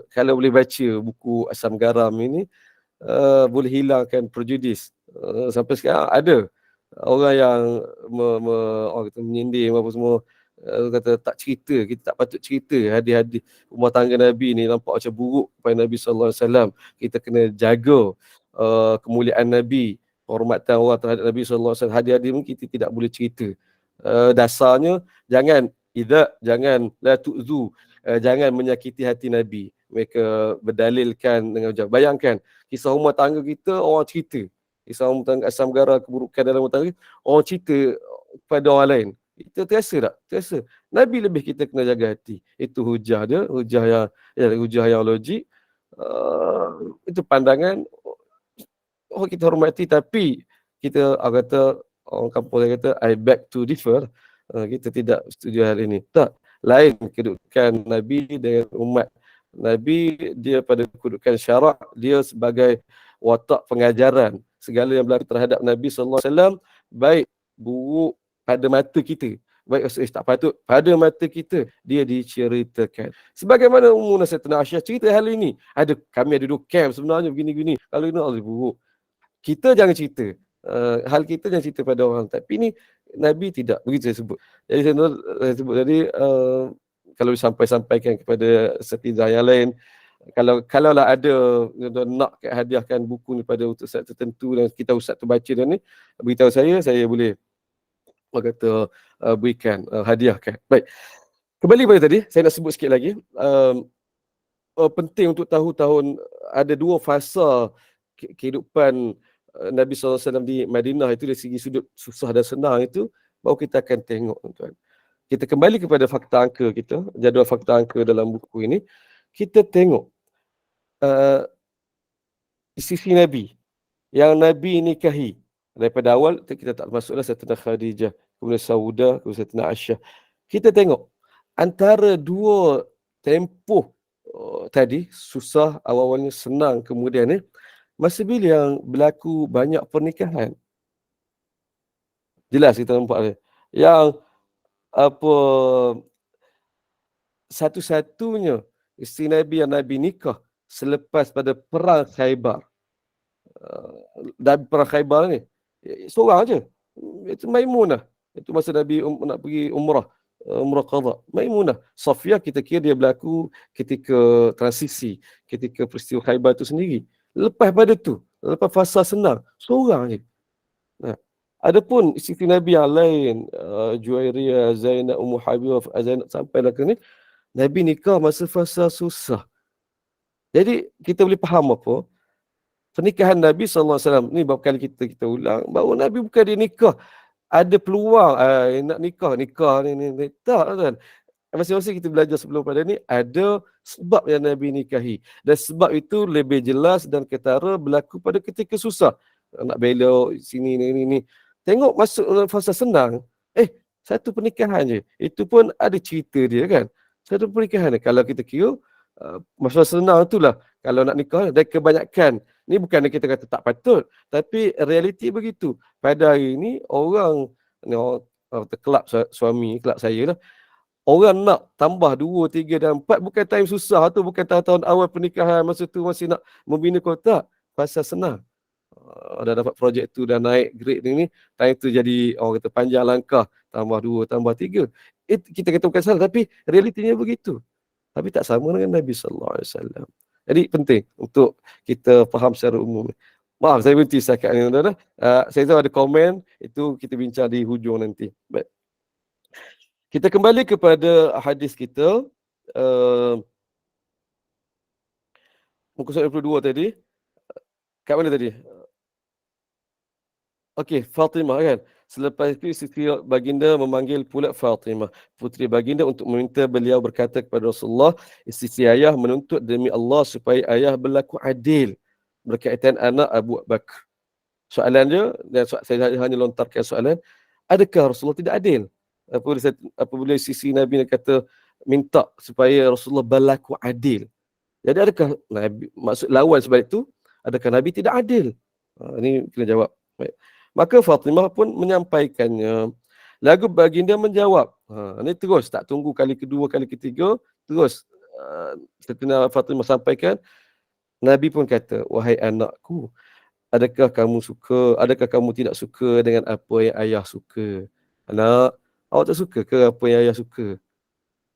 Kalau boleh baca buku Asam Garam ini, boleh hilangkan prejudis. Sampai sekarang ada orang yang orang kata menyindir apa semua, kata tak cerita, kita tak patut cerita hadis-hadis rumah tangga Nabi ni nampak macam buruk kepada Nabi SAW. Kita kena jaga kemuliaan Nabi, hormatan orang terhadap Nabi SAW. Hadis-hadis ni kita tidak boleh cerita. Dasarnya jangan la tu'zu, jangan menyakiti hati Nabi. Mereka berdalilkan dengan jawab. Bayangkan kisah rumah tangga kita orang cerita. Kisah rumah tangga asam garam, keburukan dalam rumah tangga, orang cerita kepada orang lain. Kita terasa tak? Terasa. Nabi lebih kita kena jaga hati. Itu hujah dia, hujah yang logik. Itu pandangan orang kita hormati, tapi kita kata, orang kampung saya kata, I beg to differ. Kita tidak setuju hal ini. Tak. Lain kedudukan Nabi dengan umat. Nabi dia pada kedudukan syarak, dia sebagai watak pengajaran. Segala yang berlaku terhadap Nabi SAW, baik buruk pada mata kita, baik tak patut pada mata kita, dia diceritakan. Sebagaimana Ummu Sayyidina Aisyah cerita hal ini. Kami ada dua camp sebenarnya, begini-gini. Kalau ini Allah buruk. Kita jangan cerita. Hal kita jangan cerita pada orang. Tapi ni Nabi tidak. Begitu saya sebut. Jadi saya sebut tadi, kalau disampaikan kepada setidak yang lain, kalau lah ada nak hadiahkan buku ni pada ustaz tertentu dan kita ustaz tu baca dan ni, beritahu saya boleh kata berikan, hadiahkan. Baik. Kembali pada tadi, saya nak sebut sikit lagi. Penting untuk tahu ada dua fasa kehidupan Nabi SAW di Madinah itu, dari segi sudut susah dan senang itu, baru kita akan tengok, tuan. Kita kembali kepada fakta angka kita, jadual fakta angka dalam buku ini. Kita tengok sisi Nabi yang Nabi nikahi. Daripada awal kita tak masuklah Sayyidatina Khadijah, kemudian Saudah, kemudian Sayyidatina Aisyah. Kita tengok antara dua tempoh tadi, susah, awal-awalnya senang, kemudian masa bila yang berlaku banyak pernikahan. Jelas kita nampak yang satu-satunya isteri Nabi yang Nabi nikah selepas pada perang Khaybar. Dari perang Khaybar ni seorang aja, itu Maimunah. Itu masa Nabi nak pergi umrah qadha. Maimunah. Safiyah kita kira dia berlaku ketika transisi, ketika peristiwa Khaybar itu sendiri. Lepas pada tu, lepas fasa senang, seorang je. Adapun isteri Nabi yang lain, Juwairiyah, Zainab, Ummu Habibah, Zainab sampailah ke ni, Nabi nikah masa fasa susah. Jadi kita boleh faham apa? Pernikahan Nabi SAW ni berapa kali kita ulang, bahawa Nabi bukan dia nikah ada peluang nak nikah ni. Tak kan? Masing-masing kita belajar sebelum pada ni ada sebab yang Nabi nikahi. Dan sebab itu lebih jelas dan ketara berlaku pada ketika susah. Nak belok sini ni. Tengok masuk fasa senang. Satu pernikahan je. Itu pun ada cerita dia kan. Satu pernikahan dia. Kalau kita kira masa senang itulah. Kalau nak nikah dan kebanyakan. Ni bukan kita kata tak patut. Tapi realiti begitu. Pada hari ni orang kelab suami, kelab saya lah. Orang nak tambah 2, 3 dan 4 bukan time susah tu, bukan tahun awal pernikahan, masa tu masih nak membina kotak. Pasal senang. Dah dapat projek tu, dah naik grade ni, time tu jadi orang kata panjang langkah, tambah 2, tambah 3. Kita kata bukan salah, tapi realitinya begitu. Tapi tak sama dengan Nabi SAW. Jadi penting untuk kita faham secara umum. Maaf, saya berhenti setakat ni. Saya tahu ada komen, itu kita bincang di hujung nanti. Baik. Kita kembali kepada hadis kita. Muka surat 22 tadi. Kat mana tadi? Okey, Fatimah kan. Selepas itu isteri baginda memanggil pula Fatimah, puteri baginda, untuk meminta beliau berkata kepada Rasulullah, isteri ayah menuntut demi Allah supaya ayah berlaku adil berkaitan anak Abu Bakar. Soalan dia, dan saya hanya lontarkan soalan, adakah Rasulullah tidak adil? Apabila sisi Nabi kata minta supaya Rasulullah berlaku adil. Jadi adakah Nabi, maksud lawan sebalik itu, adakah Nabi tidak adil? Ini kena jawab. Baik. Maka Fatimah pun menyampaikannya. Lagu baginda menjawab. Ini terus, tak tunggu kali kedua, kali ketiga, terus setelah Fatimah sampaikan, Nabi pun kata, wahai anakku, adakah kamu tidak suka dengan apa yang ayah suka? Anak, awak tak suka ke apa yang ayah suka?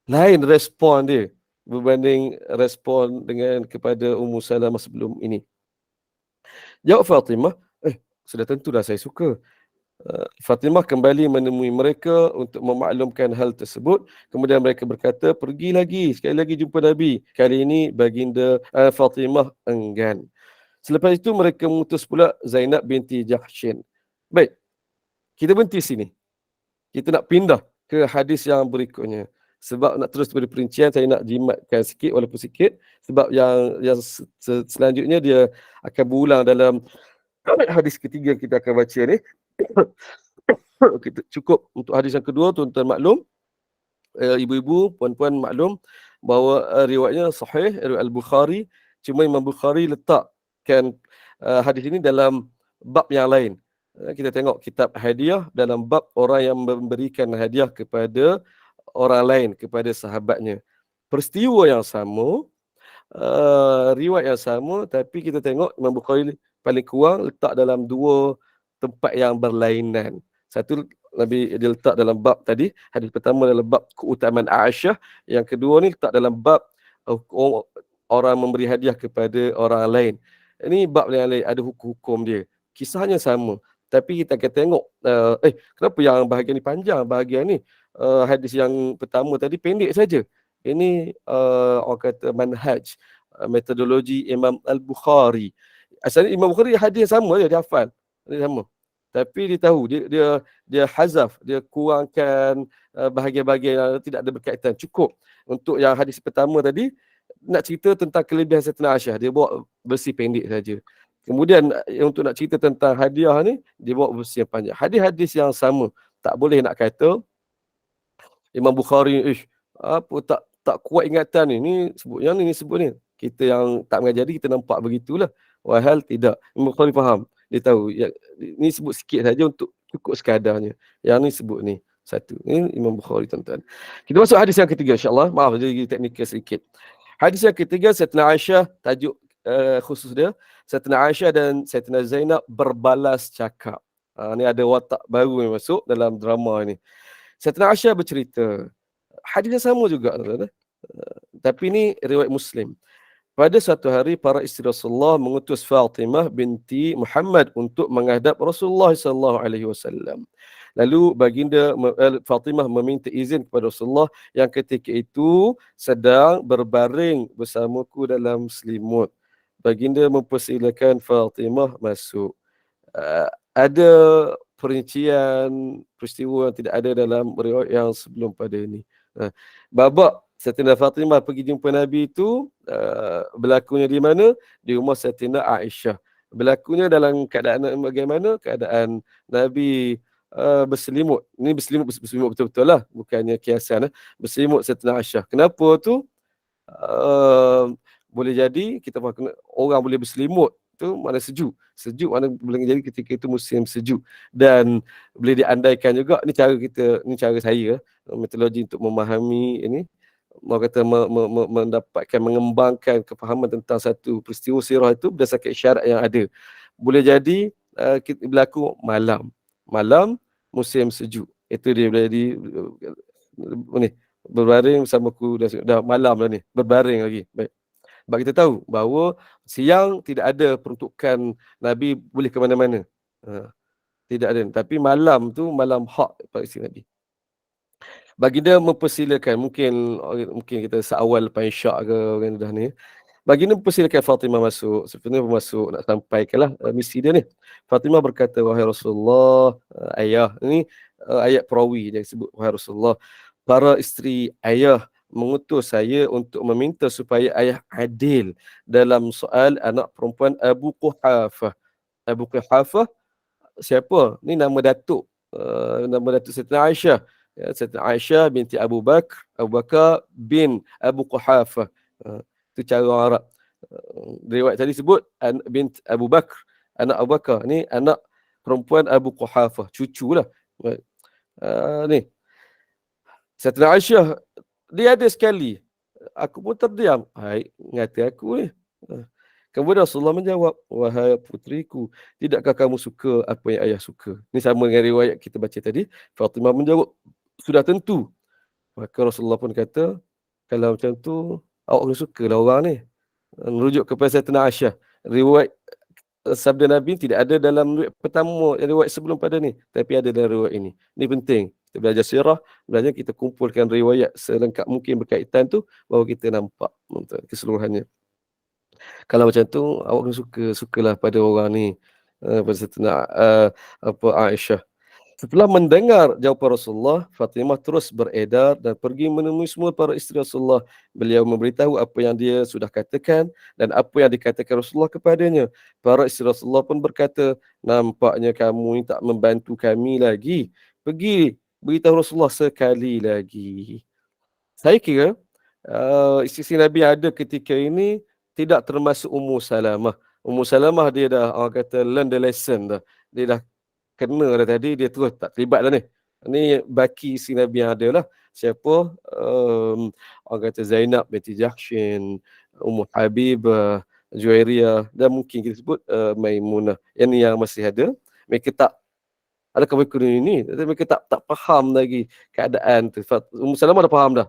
Lain respon dia berbanding respon dengan kepada Ummu Salamah sebelum ini. Jawab Fatimah, sudah tentulah saya suka. Fatimah kembali menemui mereka untuk memaklumkan hal tersebut. Kemudian mereka berkata, pergi lagi, sekali lagi jumpa Nabi. Kali ini baginda Fatimah enggan. Selepas itu mereka mengutus pula Zainab binti Jahshin. Baik, kita berhenti sini. Kita nak pindah ke hadis yang berikutnya. Sebab nak terus beri perincian, saya nak jimatkan sikit walaupun sikit. Sebab yang selanjutnya dia akan berulang dalam hadis ketiga kita akan baca ni. Kita cukup untuk hadis yang kedua, tuan-tuan maklum, ibu-ibu, puan-puan maklum bahawa riwayatnya sahih, riwayat Al-Bukhari. Cuma Imam Bukhari letakkan hadis ini dalam bab yang lain. Kita tengok kitab hadiah dalam bab orang yang memberikan hadiah kepada orang lain, kepada sahabatnya. Peristiwa yang sama, riwayat yang sama, tapi kita tengok Imam Bukhari paling kurang letak dalam dua tempat yang berlainan. Satu Nabi dia letak dalam bab tadi, hadis pertama dalam bab keutamaan Aisyah, yang kedua ni letak dalam bab orang memberi hadiah kepada orang lain. Ini bab yang lain, ada hukum-hukum dia. Kisahnya sama, tapi kita akan tengok kenapa yang bahagian ni panjang, bahagian ni hadis yang pertama tadi pendek saja. Ini orang kata manhaj, metodologi Imam Al-Bukhari. Asalnya Imam Bukhari hadis yang sama dia hafal. Dia sama. Tapi dia tahu, dia hazaf, dia kurangkan bahagian-bahagian yang tidak ada berkaitan. Cukup untuk yang hadis pertama tadi, nak cerita tentang kelebihan Sayyidatina Aisyah, dia bawa versi pendek saja. Kemudian untuk nak cerita tentang hadiah ni, dia bawa versi yang panjang. Hadis-hadis yang sama. Tak boleh nak kata Imam Bukhari, apa tak kuat ingatan ni. Ni sebut yang ni sebut ni. Kita yang tak mengajar kita nampak begitulah. Walhal tidak. Imam Bukhari faham. Dia tahu, ni sebut sikit saja untuk cukup sekadarnya. Yang ni sebut ni. Satu. Ini Imam Bukhari, tuan-tuan. Kita masuk hadis yang ketiga, insyaAllah. Maaf, jadi teknikal sedikit. Hadis yang ketiga, Sayyidatina Aisyah, tajuk khusus dia. Sayyidatina Aisyah dan Sayyidatina Zainab berbalas cakap. Ni ada watak baru yang masuk dalam drama ni. Sayyidatina Aisyah bercerita. Hadis yang sama juga, tuan-tuan. Tapi ni riwayat Muslim. Pada satu hari, para isteri Rasulullah mengutus Fatimah binti Muhammad untuk menghadap Rasulullah SAW. Lalu baginda Fatimah meminta izin kepada Rasulullah yang ketika itu sedang berbaring bersamaku dalam selimut. Baginda mempersilakan Fatimah masuk. Ada perincian peristiwa yang tidak ada dalam riwayat yang sebelum pada ini. Babak Sayyidatina Fatimah pergi jumpa Nabi itu berlakunya di mana? Di rumah Sayyidatina Aisyah. Berlakunya dalam keadaan bagaimana? Keadaan Nabi berselimut. Ini berselimut betul-betul lah. Bukannya kiasan. Berselimut Sayyidatina Aisyah. Kenapa tu? Boleh jadi kita faham orang boleh berselimut tu mana sejuk. Sejuk mana boleh jadi ketika itu musim sejuk. Dan boleh diandaikan juga, ni cara saya, metodologi untuk memahami ini. Mau kata mendapatkan, mengembangkan kefahaman tentang satu peristiwa sirah itu berdasarkan isyarat yang ada. Boleh jadi berlaku malam musim sejuk. Itu dia boleh jadi ni berbaring bersamaku dah malam dah ni, berbaring lagi. Baik. Sebab kita tahu bahawa siang tidak ada peruntukan Nabi boleh ke mana-mana. Tidak ada. Tapi malam tu malam hak pada isteri Nabi. Baginda mempersilakan, mungkin kita seawal lepas isyak ke orang dah ni. Baginda mempersilakan Fatimah masuk. Sebenarnya masuk nak sampaikanlah misi dia ni. Fatimah berkata, wahai Rasulullah, ayah. Ini ayat perawi dia sebut, wahai Rasulullah, para isteri ayah mengutus saya untuk meminta supaya ayah adil dalam soal anak perempuan Abu Quhafah. Abu Quhafah siapa? Ni nama datuk. Nama datuk Saidatina Aisyah. Ya, Saidatina Aisyah binti Abu Bakar. Abu Bakar bin Abu Quhafah. Itu cara orang Arab. Riwayat tadi sebut bint Abu Bakar. Anak Abu Bakar. Ni anak perempuan Abu Quhafah. Cucu lah. Ni. Saidatina Aisyah. Dia ada sekali. Aku pun terdiam. Hai, ngati aku ni. Kemudian Rasulullah menjawab, wahai putriku, tidakkah kamu suka apa yang ayah suka? Ini sama dengan riwayat kita baca tadi. Fatimah menjawab, sudah tentu. Maka Rasulullah pun kata, kalau macam tu, awak kena suka lah orang ni. Merujuk kepada Saidatina Aisyah. Riwayat sabda Nabi tidak ada dalam riwayat pertama, riwayat sebelum pada ni. Tapi ada dalam riwayat ini. Ini penting. Kita belajar sirah, belajar kita kumpulkan riwayat selengkap mungkin berkaitan tu, baru kita nampak keseluruhannya. Kalau macam tu, awak kena sukalah pada orang ni. Pada Saidatina Aisyah. Setelah mendengar jawapan Rasulullah, Fatimah terus beredar dan pergi menemui semua para isteri Rasulullah. Beliau memberitahu apa yang dia sudah katakan dan apa yang dikatakan Rasulullah kepadanya. Para isteri Rasulullah pun berkata, nampaknya kamu ni tak membantu kami lagi. Pergi beritahu Rasulullah sekali lagi. Saya kira isteri Nabi ada ketika ini tidak termasuk Ummu Salamah. Ummu Salamah dia dah orang kata learn the lesson dah. Dia dah kena dah tadi, dia terus tak terlibat dah ni. Ni baki si Nabi yang ada lah. Siapa? Orang kata Zainab binti Jahshin, Ummu Habibah, Juwairiyah, dan mungkin kita sebut Maimunah. Yang ni yang masih ada. Mereka tak, adakah mereka ni? Mereka tak faham lagi keadaan tu. Ummu Salamah dah faham dah.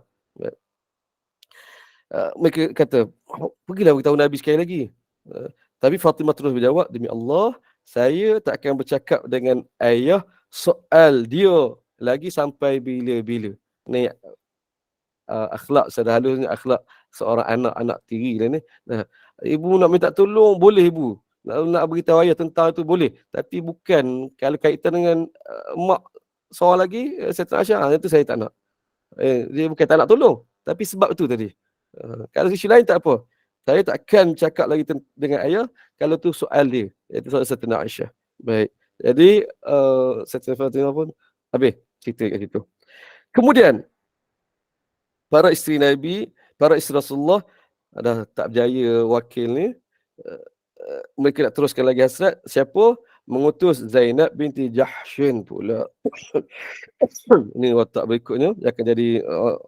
Mereka kata, pergilah beritahu Nabi sekali lagi. Tapi Fatimah terus berjawab, demi Allah, saya tak akan bercakap dengan ayah soal dia lagi sampai bila-bila. Ni akhlak seharusnya akhlak seorang anak tiri lah ni. Ibu nak minta tolong, boleh ibu. Nak beritahu ayah tentang itu boleh. Tapi bukan kalau kaitan dengan mak seorang lagi, Saidatina Aisyah, itu saya tak nak. Dia bukan tak nak tolong. Tapi sebab itu tadi. Kalau sisi lain tak apa. Saya takkan cakap lagi dengan ayah kalau tu soal dia. Iaitu soal Saidatina Aisyah. Baik. Jadi, Saidatina Fatimah pun habis cerita kat situ. Kemudian, para isteri Nabi, para isteri Rasulullah, dah tak berjaya wakil ni. Mereka nak teruskan lagi hasrat. Siapa? Mengutus Zainab binti Jahshin pula. Ini watak berikutnya. Yang akan jadi,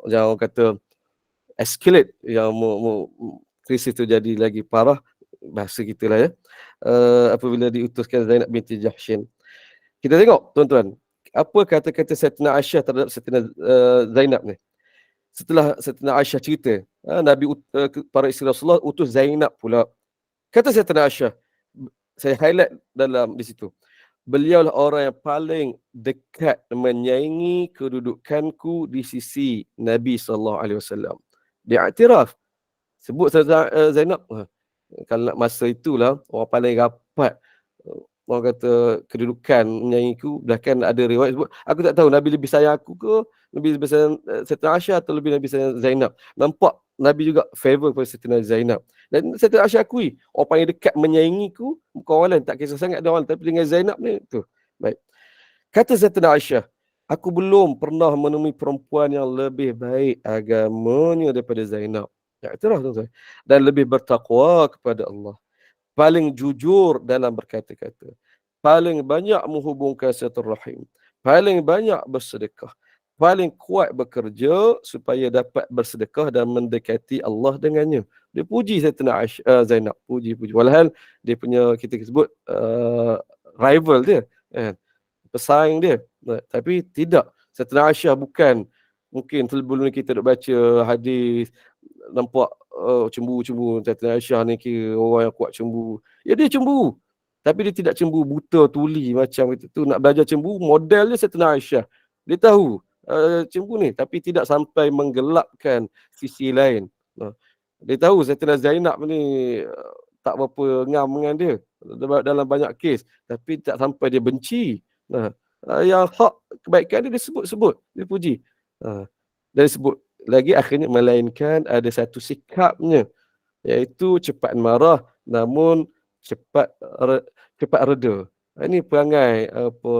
jangan orang kata, escalate. Yang krisis tu jadi lagi parah. Bahasa kita lah ya. Apabila diutuskan Zainab binti Jahshin. Kita tengok tuan-tuan. Apa kata-kata Saidatina Aisyah terhadap Saidatina Zainab ni. Setelah Saidatina Aisyah cerita. Nabi para isteri Rasulullah utus Zainab pula. Kata Saidatina Aisyah. Saya highlight dalam di situ. Beliaulah orang yang paling dekat menyaingi kedudukanku di sisi Nabi SAW. Dia iktiraf. Sebut Zainab. Kalau nak masa itulah, orang paling rapat. Orang kata kedudukan menyaingiku. Bahkan ada riwayat sebut, aku tak tahu Nabi lebih sayang aku ke, Nabi lebih sayang Saidatina Aisyah atau lebih Nabi sayang Zainab. Nampak Nabi juga favor kepada Saidatina Zainab. Dan Saidatina Aisyah akui, orang paling dekat menyaingiku, bukan orang lain, tak kisah sangat ada orang lain, tapi dengan Zainab ni, tu. Baik. Kata Saidatina Aisyah, aku belum pernah menemui perempuan yang lebih baik agamanya daripada Zainab. Ya, itulah tuan-tuan. Dan lebih bertakwa kepada Allah. Paling jujur dalam berkata-kata. Paling banyak menghubungkan silaturahim. Paling banyak bersedekah. Paling kuat bekerja supaya dapat bersedekah dan mendekati Allah dengannya. Dia puji Saidatina Zainab. Puji. Walhal dia punya, kita sebut, rival dia. Pesaing dia. Tapi tidak. Saidatina Aisyah bukan. Mungkin sebelum kita duk baca hadis, nampak cemburu-cemburu. Saidatina Aisyah ni kira orang yang kuat cemburu. Ya dia cemburu. Tapi dia tidak cemburu buta tuli macam itu. Nak belajar cemburu, model dia Saidatina Aisyah. Dia tahu cemburu ni. Tapi tidak sampai menggelapkan sisi lain. Dia tahu Saidatina Zainab ni tak berapa ngam dengan dia. Dalam banyak kes. Tapi tak sampai dia benci. Yang hak kebaikan dia sebut-sebut. Dia puji. Dia sebut lagi akhirnya melainkan ada satu sikapnya, iaitu cepat marah namun cepat cepat reda. Ini perangai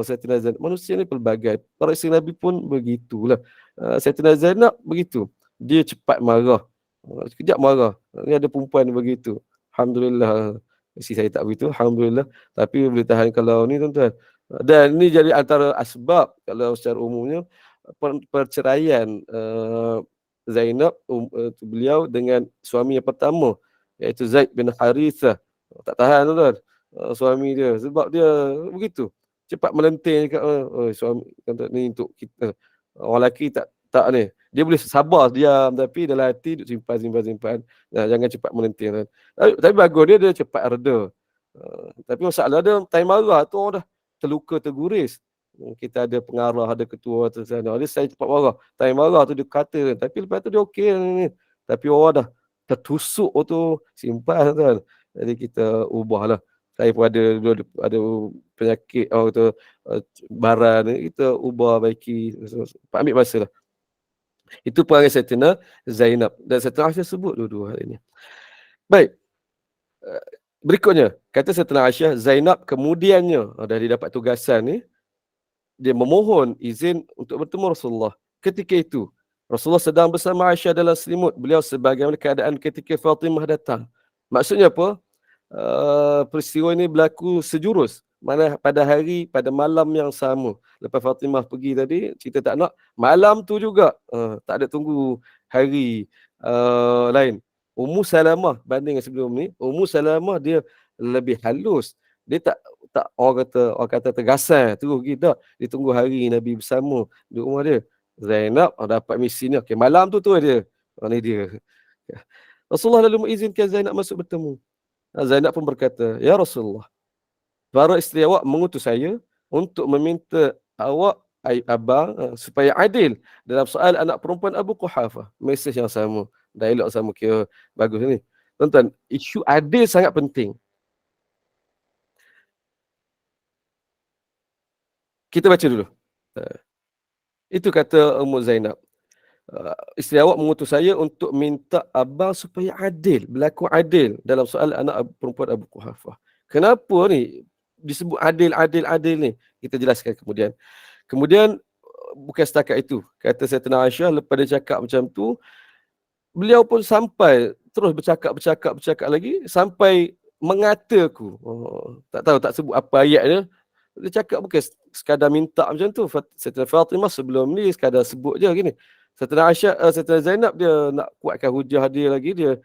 Sayyidatina Zainab. Manusia ni pelbagai. Para isteri Nabi pun begitulah. Sayyidatina Zainab begitu. Dia cepat marah. Sekejap marah. Ni ada perempuan begitu. Alhamdulillah. Isteri saya tak begitu. Alhamdulillah. Tapi boleh tahan kalau ni tuan-tuan. Dan ini jadi antara asbab kalau secara umumnya perceraian Zainab beliau dengan suami yang pertama, iaitu Zaid bin Harithah. Tak tahan tuan, suami dia, sebab dia begitu cepat melenting kat suami kata ni untuk kita. Orang lelaki tak ni, dia boleh sabar diam tapi dalam hati duk simpan. Jangan cepat melenting kan. Tapi bagus dia cepat reda. Tapi masalah dia time marah tu orang dah terluka terguris. Kita ada pengarah, ada ketua tu sana. Dia saya cepat marah. Time marah tu dia kata, tapi lepas tu dia okey ni. Tapi orang dah tertusuk tu simpan kan. Jadi kita ubahlah. Saya pun ada penyakit orang kata baran ni, kita ubah baiki. Ambil masa lah. Itu perangai Sayyidatina Zainab dan Sayyidatina Aisyah sebut dua-dua hal ini. Baik. Berikutnya, kata Sayyidatina Aisyah, Zainab kemudiannya dah didapat tugasan ni, dia memohon izin untuk bertemu Rasulullah. Ketika itu, Rasulullah sedang bersama Aisyah dalam selimut. Beliau sebagaimana keadaan ketika Fatimah datang. Maksudnya apa? Peristiwa ini berlaku sejurus. Mana pada malam yang sama. Lepas Fatimah pergi tadi, cerita tak nak. Malam tu juga, tak ada tunggu hari lain. Ummu Salamah banding dengan sebelum ni, Ummu Salamah dia lebih halus. Dia tak orang kata tergasan terus pergi tak. Dia tunggu hari Nabi bersama di rumah dia. Zainab dapat misi ni. Okey, malam tu dia. Ni dia. Rasulullah lalu mengizinkan Zainab masuk bertemu. Zainab pun berkata, "Ya Rasulullah, para isteri awak mengutus saya untuk meminta awak abang supaya adil dalam soal anak perempuan Abu Quhafah." Mesej yang sama, dialog sama, kira bagus ni. Tuan-tuan, isu adil sangat penting. Kita baca dulu. Itu kata Ummu Zainab. Isteri awak mengutus saya untuk minta abang supaya adil, berlaku adil dalam soal anak perempuan Abu Quhafah. Kenapa ni disebut adil ni? Kita jelaskan kemudian. Kemudian bukan setakat itu. Kata Sayyidatina Aisyah, lepas dia cakap macam tu, beliau pun sampai terus bercakap lagi sampai mengataku. Tak tahu, tak sebut apa ayat dia. Dia cakap bukan sekadar minta macam tu. Sayyidatina Fatimah sebelum ni sekadar sebut je gini. Sayyidatina Aisyah, Sayyidatina Zainab dia nak kuatkan hujah dia lagi, dia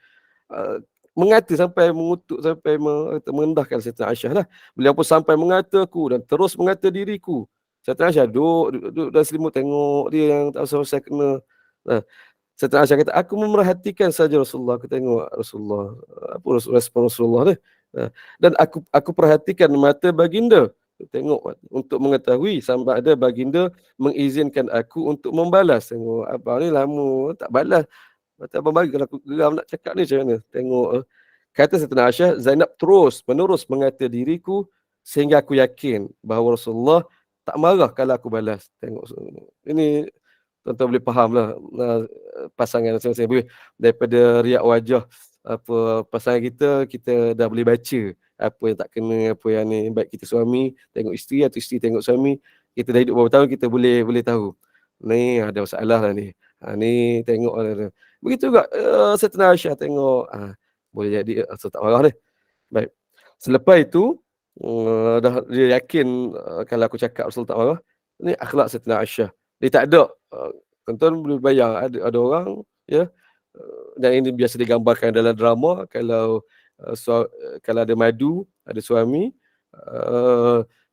mengata sampai mengutuk, sampai merendahkan Sayyidatina Aisyah lah. Beliau pun sampai mengataku dan terus mengata diriku. Sayyidatina Aisyah duduk dalam selimut tengok dia yang tak usah kena. Sayyidatina Aisyah kata, aku memerhatikan saja Rasulullah. Aku tengok Rasulullah, apa respon Rasulullah ni. Dan aku perhatikan mata baginda. Tengok untuk mengetahui sama ada baginda mengizinkan aku untuk membalas. Tengok abang ni lama tak balas. Kata abang bagi, kalau aku geram nak cakap ni macam mana. Tengok. Kata Sayyidatina Aisyah, Zainab terus menerus mengata diriku sehingga aku yakin bahawa Rasulullah tak marah kalau aku balas. Tengok. Ini tuan-tuan boleh faham lah pasangan masing-masing. Daripada riak wajah apa pasangan kita dah boleh baca apa yang tak kena, apa yang ni. Baik kita suami tengok isteri atau isteri tengok suami, kita dah hidup beberapa tahun, kita boleh tahu ni ada masalah lah ni. Ni tengok lah. Begitu juga Sayyidatina Aisyah tengok boleh jadi tak marah ni. Baik. Selepas itu dah dia yakin kalau aku cakap Rasul tak marah. Ni akhlak Sayyidatina Aisyah. Dia tak ada tuan-tuan boleh bayang ada orang ya, dan ini biasa digambarkan dalam drama, kalau ada madu, ada suami,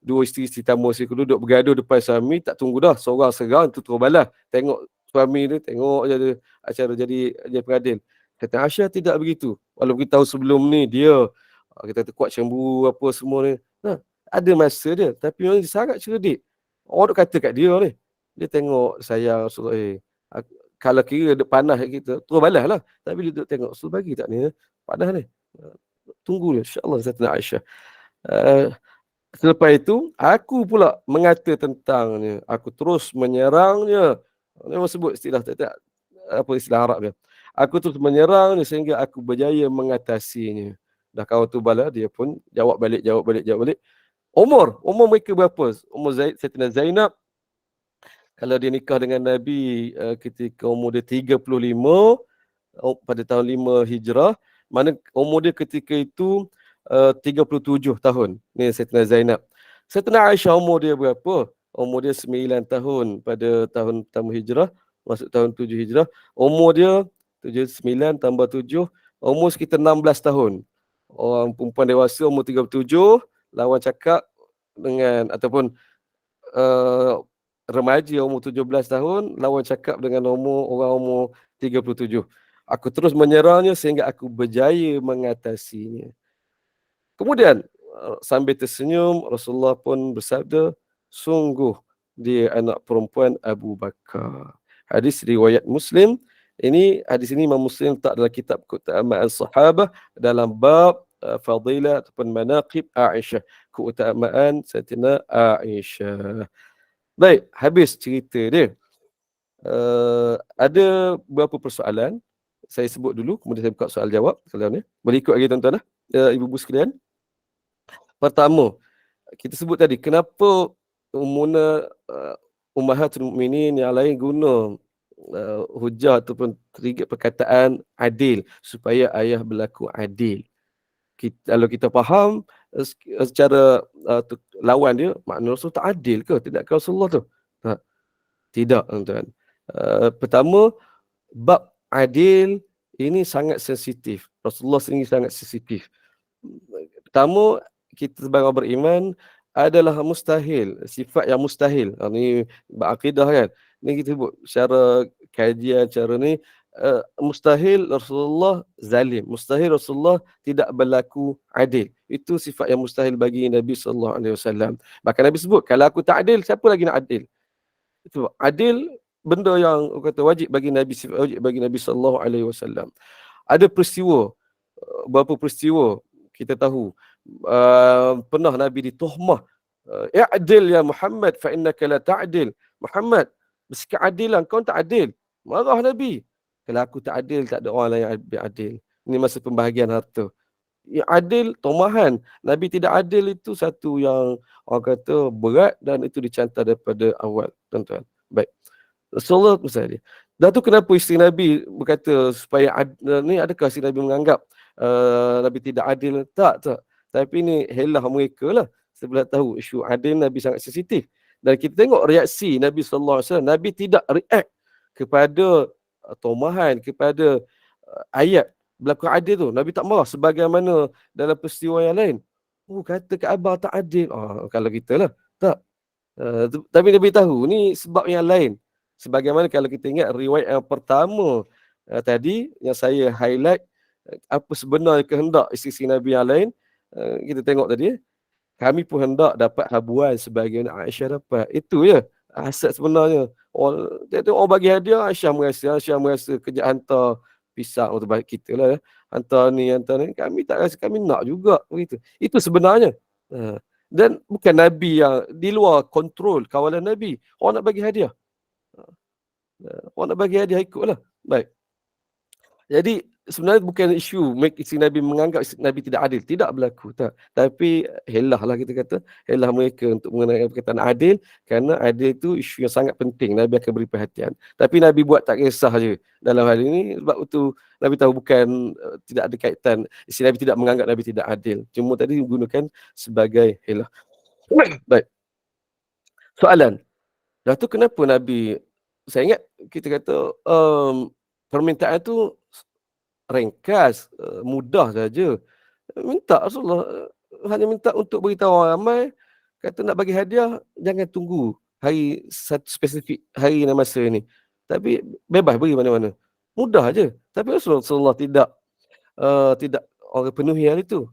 dua isteri tamu duduk bergaduh depan suami, tak tunggu dah, seorang serang tu terus balas. Tengok suami dia, tengok je dia acara jadi pengadil. Kata Aisyah tidak begitu. Walaupun kita tahu sebelum ni dia kita kuat cemburu apa semua ni. Ada masa dia, tapi memang dia sangat cerdik. Orang duk kata kat dia ni, dia tengok sayang Rasulullah, kalau kira dia panas kita, terus balas lah. Tapi dia tengok, Rasul bagi tak ni, panas ni. Tunggu dia, insyaAllah Sayyidatina Aisyah. Selepas itu, aku pula mengata tentangnya. Aku terus menyerangnya. Memang sebut istilah tak apa istilah Arab dia. Aku terus menyerang dia sehingga aku berjaya mengatasinya. Dah kawan tu bala, dia pun jawab balik. Umur mereka berapa? Umur Sayyidina Zainab, kalau dia nikah dengan Nabi ketika umur dia 35 pada tahun 5 Hijrah, mana umur dia ketika itu 37 tahun. Ni Sayyidina Zainab. Sayyidina Aisyah umur dia berapa? Umur dia 9 tahun pada tahun pertama Hijrah, masuk tahun 7 Hijrah. Umur dia 9 tambah 7, umur sekitar 16 tahun. Orang perempuan dewasa umur 37 lawan cakap dengan ataupun remaja umur 17 tahun lawan cakap dengan orang umur 37. Aku terus menyerangnya sehingga aku berjaya mengatasinya. Kemudian sambil tersenyum, Rasulullah pun bersabda, sungguh dia anak perempuan Abu Bakar. Hadis riwayat Muslim. Hadis ini Imam Muslim letak dalam kitab Keutamaan Sahabah dalam bab fadilah ataupun manaqib Aisyah, keutamaan Sayyidina Aisyah. Baik, habis cerita dia. Ada beberapa persoalan. Saya sebut dulu, kemudian saya buka soal jawab. Kalau ni boleh ikut lagi tuan-tuan, ibu-ibu sekalian. Pertama, kita sebut tadi, kenapa Ummahatul Mukminin yang lain guna hujah ataupun trigger perkataan adil, supaya ayah berlaku adil. Kalau kita faham secara lawan dia, makna Rasul tak adil ke? Tidak ke Rasulullah tu? Tak. Tidak, tuan-tuan. Pertama, bab adil ini sangat sensitif. Rasulullah sendiri sangat sensitif. Pertama, kita sebagai beriman adalah mustahil, sifat yang mustahil. Ini berakidah kan. Ini kita sebut secara kajian, cara ni mustahil Rasulullah zalim. Mustahil Rasulullah tidak berlaku adil. Itu sifat yang mustahil bagi Nabi SAW. Bahkan Nabi sebut, kalau aku tak adil, siapa lagi nak adil? Itu adil, benda yang kata wajib bagi Nabi SAW. Ada peristiwa, beberapa peristiwa kita tahu, pernah Nabi dituhmah, i'dil ya Muhammad fa innaka la ta'dil. Muhammad, bersikap adil lah, kau tak adil. Marah Nabi. Kalau aku tak adil, tak ada orang lain yang adil. Ini masa pembahagian harta. Ya, adil, tomahan. Nabi tidak adil itu satu yang orang kata berat, dan itu dicantar daripada awal, tuan-tuan. Baik. Rasulullah misalnya. Dan tu kenapa isteri Nabi berkata supaya ni, adakah isteri Nabi menganggap Nabi tidak adil? Tak. Tapi ni helah mereka lah. Sebelah tahu isu adil Nabi sangat sensitif. Dan kita tengok reaksi Nabi SAW. Nabi tidak react kepada tomahan, kepada ayat berlaku adil tu. Nabi tak marah sebagaimana dalam peristiwa yang lain. Kata Kaabah tak adil. Kalau kita lah. Tak. Tapi Nabi tahu ni sebab yang lain. Sebagaimana kalau kita ingat riwayat yang pertama tadi yang saya highlight, apa sebenarnya kehendak isteri Nabi yang lain, kita tengok tadi, kami pun hendak dapat habuan sebagaimana Aisyah dapat. Itu je hasad sebenarnya. Orang bagi hadiah, Aisyah merasa kejap hantar pisang untuk bagi kita lah. Hantar ni. Kami tak rasa, kami nak juga. Begitu. Itu sebenarnya. Dan bukan Nabi yang di luar kontrol kawalan Nabi. Orang nak bagi hadiah. Orang nak bagi hadiah, ikutlah. Baik. Jadi sebenarnya bukan isu isteri Nabi menganggap Nabi tidak adil. Tidak berlaku. Tak. Tapi helah lah kita kata. Helah mereka untuk mengenai perkataan adil. Kerana adil itu isu yang sangat penting. Nabi akan beri perhatian. Tapi Nabi buat tak kisah je dalam hal ini. Sebab itu Nabi tahu bukan tidak ada kaitan. Isteri Nabi tidak menganggap Nabi tidak adil. Cuma tadi digunakan sebagai helah. Baik. Soalan. Dah tu kenapa Nabi, saya ingat kita kata permintaan tu ringkas, mudah saja. Minta Rasulullah hanya minta untuk beritahu orang ramai, kata nak bagi hadiah, jangan tunggu hari satu spesifik hari dan masa ni. Tapi bebas beri mana-mana. Mudah aja. Tapi Rasulullah tidak orang penuhi hal itu.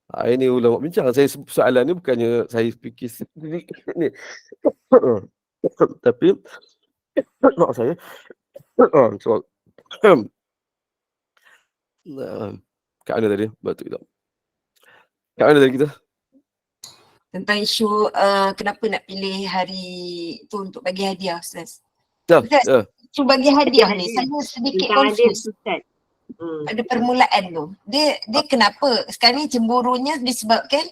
Ini ulama bincang. Saya soalan ni bukannya saya fikir sendiri ni. Tapi maaf saya. Soal. Kat mana tadi? Batuk kita. Kat mana tadi kita? Tentang isu kenapa nak pilih hari tu untuk bagi hadiah, Ustaz. Ya. tu bagi hadiah ni, saya sedikit Tentang hadis confused Ustaz. pada permulaan tu. Dia kenapa? Sekarang ni cemburunya disebabkan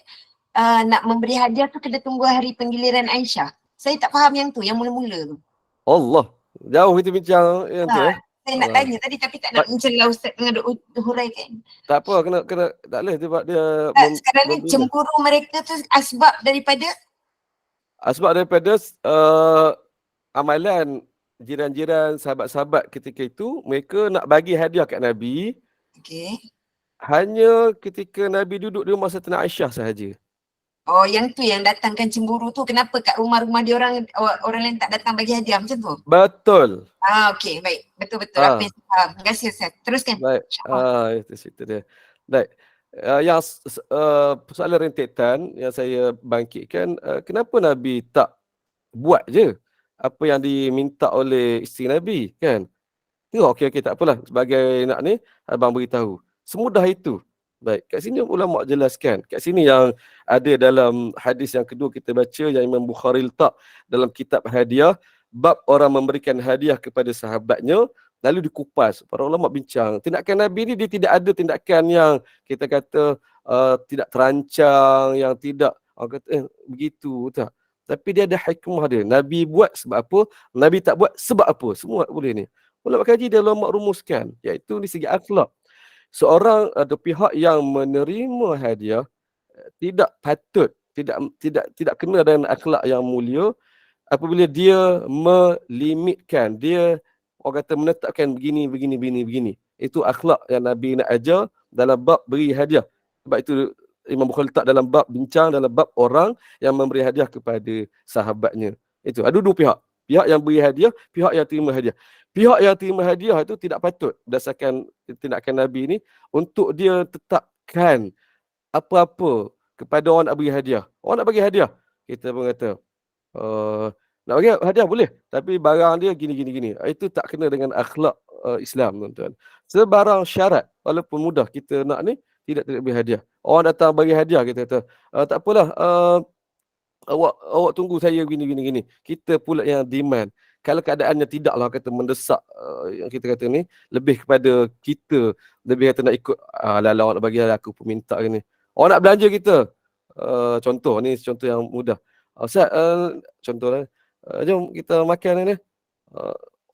nak memberi hadiah tu kena tunggu hari penggiliran Aisyah. Saya tak faham yang tu, yang mula-mula tu. Allah. Jauh kita bincang yang tu Saya nak tanya tadi tapi tak nak mencelah Ustaz tengah huraikan. Tak apa, kena tak boleh sebab dia Sekarang ni cemburu mereka tu asbab daripada sebab daripada amalan jiran-jiran sahabat-sahabat ketika itu, mereka nak bagi hadiah kat Nabi hanya ketika Nabi duduk di rumah Sayyidatina Aisyah sahaja. Oh, yang tu yang datangkan cemburu tu. Kenapa kat rumah-rumah dia orang lain tak datang bagi hadiah macam tu? Betul. Okey, baik. Betul-betul apa yang saya faham. Terima kasih Ustaz. Teruskan. Baik. Itu cerita dia. Baik. Yang soalan rentetan yang saya bangkitkan, kenapa Nabi tak buat je apa yang diminta oleh isteri Nabi, kan? Tengok, okey, tak apalah. Sebagai nak ni, abang beritahu. Semudah itu. Baik, kat sini ulama jelaskan. Kat sini yang ada dalam hadis yang kedua kita baca, yang Imam Bukhari letak dalam kitab hadiah, bab orang memberikan hadiah kepada sahabatnya, lalu dikupas. Para ulama bincang. Tindakan Nabi ni dia tidak ada tindakan yang kita kata tidak terancang, yang tidak begitu, tak. Tapi dia ada hikmah dia. Nabi buat sebab apa, Nabi tak buat sebab apa. Semua boleh ni. Ulama kaji dia ulama rumuskan, iaitu di segi akhlak. Seorang atau pihak yang menerima hadiah tidak patut, tidak kena dengan akhlak yang mulia apabila dia melimitkan, dia orang kata menetapkan begini. Itu akhlak yang Nabi nak ajar dalam bab beri hadiah. Sebab itu Imam Bukhari letak dalam bab bincang dalam bab orang yang memberi hadiah kepada sahabatnya. Itu ada dua pihak. Pihak yang beri hadiah, pihak yang terima hadiah. Pihak yang terima hadiah itu tidak patut berdasarkan tindakan Nabi ini untuk dia tetapkan apa-apa kepada orang nak bagi hadiah. Orang nak bagi hadiah, kita pun kata nak bagi hadiah boleh, tapi barang dia gini. Itu tak kena dengan akhlak Islam, tuan-tuan. Sebarang syarat, walaupun mudah kita nak ni, tidak bagi hadiah. Orang datang bagi hadiah, kita kata tak apalah, awak tunggu saya gini. Kita pula yang demand. Kalau keadaannya tidaklah kata mendesak, yang kita kata ni lebih kepada kita lebih kata nak ikut awak nak bagi aku peminta gini. Orang nak belanja kita, contoh yang mudah. Ustaz, contohlah, jom kita makan ni.